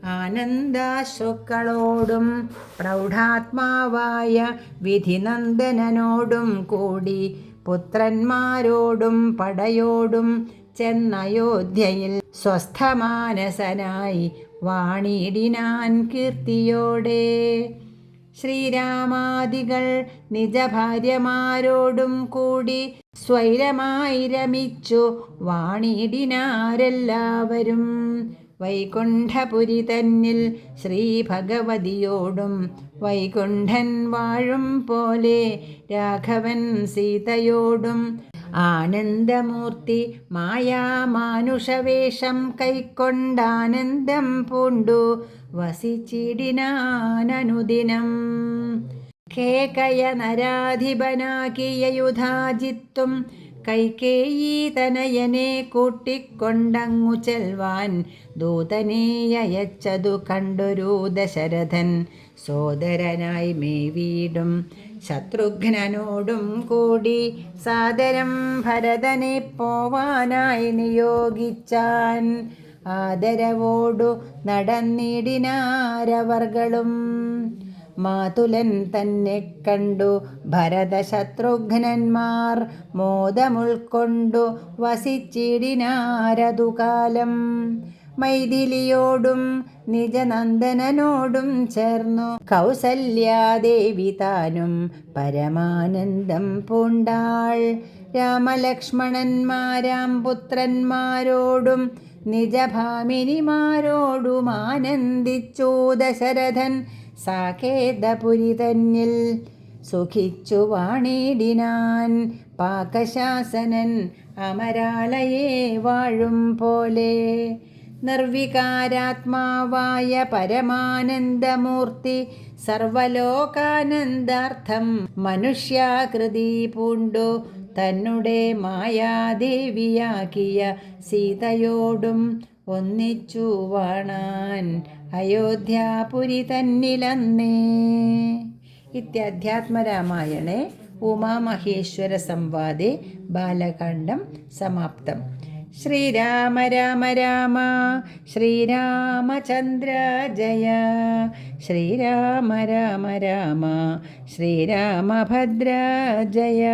ആനന്ദാശ്രുക്കളോടും പ്രൗഢാത്മാവായ വിധിനന്ദനോടും കൂടി പുത്രന്മാരോടും പടയോടും ചെന്നയോധ്യയിൽ സ്വസ്ഥമാനസനായി വാണിടിനാൻ കീർത്തിയോടെ. ശ്രീരാമാദികൾ നിജഭാര്യമാരോടും കൂടി സ്വൈരമായി രമിച്ചു വാണിടിനാരെല്ലാവരും. വൈകുണ്ഠപുരി തന്നിൽ ശ്രീഭഗവതിയോടും വൈകുണ്ഠൻ വാഴും പോലെ രാഘവൻ സീതയോടും ആനന്ദമൂർത്തി മായാമാനുഷവേഷം കൈക്കൊണ്ടാനന്ദം പൂണ്ടു വസിച്ചിടിനാനനുദിനം. കേകയ നരാധിപനാകിയ യുധാജിത്തും കൈകേയീ തനയനെ കൂട്ടിക്കൊണ്ടങ്ങു ചെൽവാൻ ദൂതനെ അയച്ചതു കണ്ടൊരു ദശരഥൻ സോദരനായി മേവീടും ശത്രുഘ്നനോടും കൂടി സാദരം ഭരതനെ പോവാനായി നിയോഗിച്ചാൻ. ആദരവോടു നടന്നിടിനാരവർകളും. മാതുലൻ തന്നെ കണ്ടു ഭരതശത്രുഘ്നന്മാർ മോദമുൾക്കൊണ്ടു വസിച്ചിടിനാരതുകാലം. മൈഥിലിയോടും നിജനന്ദനോടും ചേർന്നു കൗസല്യാദേവി താനും പരമാനന്ദം പൂണ്ടാൾ. രാമലക്ഷ്മണന്മാരാം പുത്രന്മാരോടും നിജഭാമിനിമാരോടും ആനന്ദിച്ചു ദശരഥൻ സാകേതപുരി തന്നിൽ സുഖിച്ചു വാണിടിനാൻ. പാകശാസനൻ അമരാളയെ വാഴും പോലെ നിർവികാരാത്മാവായ പരമാനന്ദമൂർത്തി സർവലോകാനന്ദാർത്ഥം മനുഷ്യാകൃതി പൂണ്ടു തന്നെ മായാദേവിയാക്കിയ സീതയോടും ഒന്നിച്ചു വാണാൻ അയോധ്യാപുരി തന്നിലന്നേ. ഇത്യധ്യാത്മരാമായണേ ഉമാമഹേശ്വര സംവാദേ ബാലകാണ്ഡം സമാപ്തം. ശ്രീരാമ രാമ രാമ ശ്രീരാമചന്ദ്ര ജയ. ശ്രീരാമ രാമ രാമ ശ്രീരാമഭദ്ര ജയ.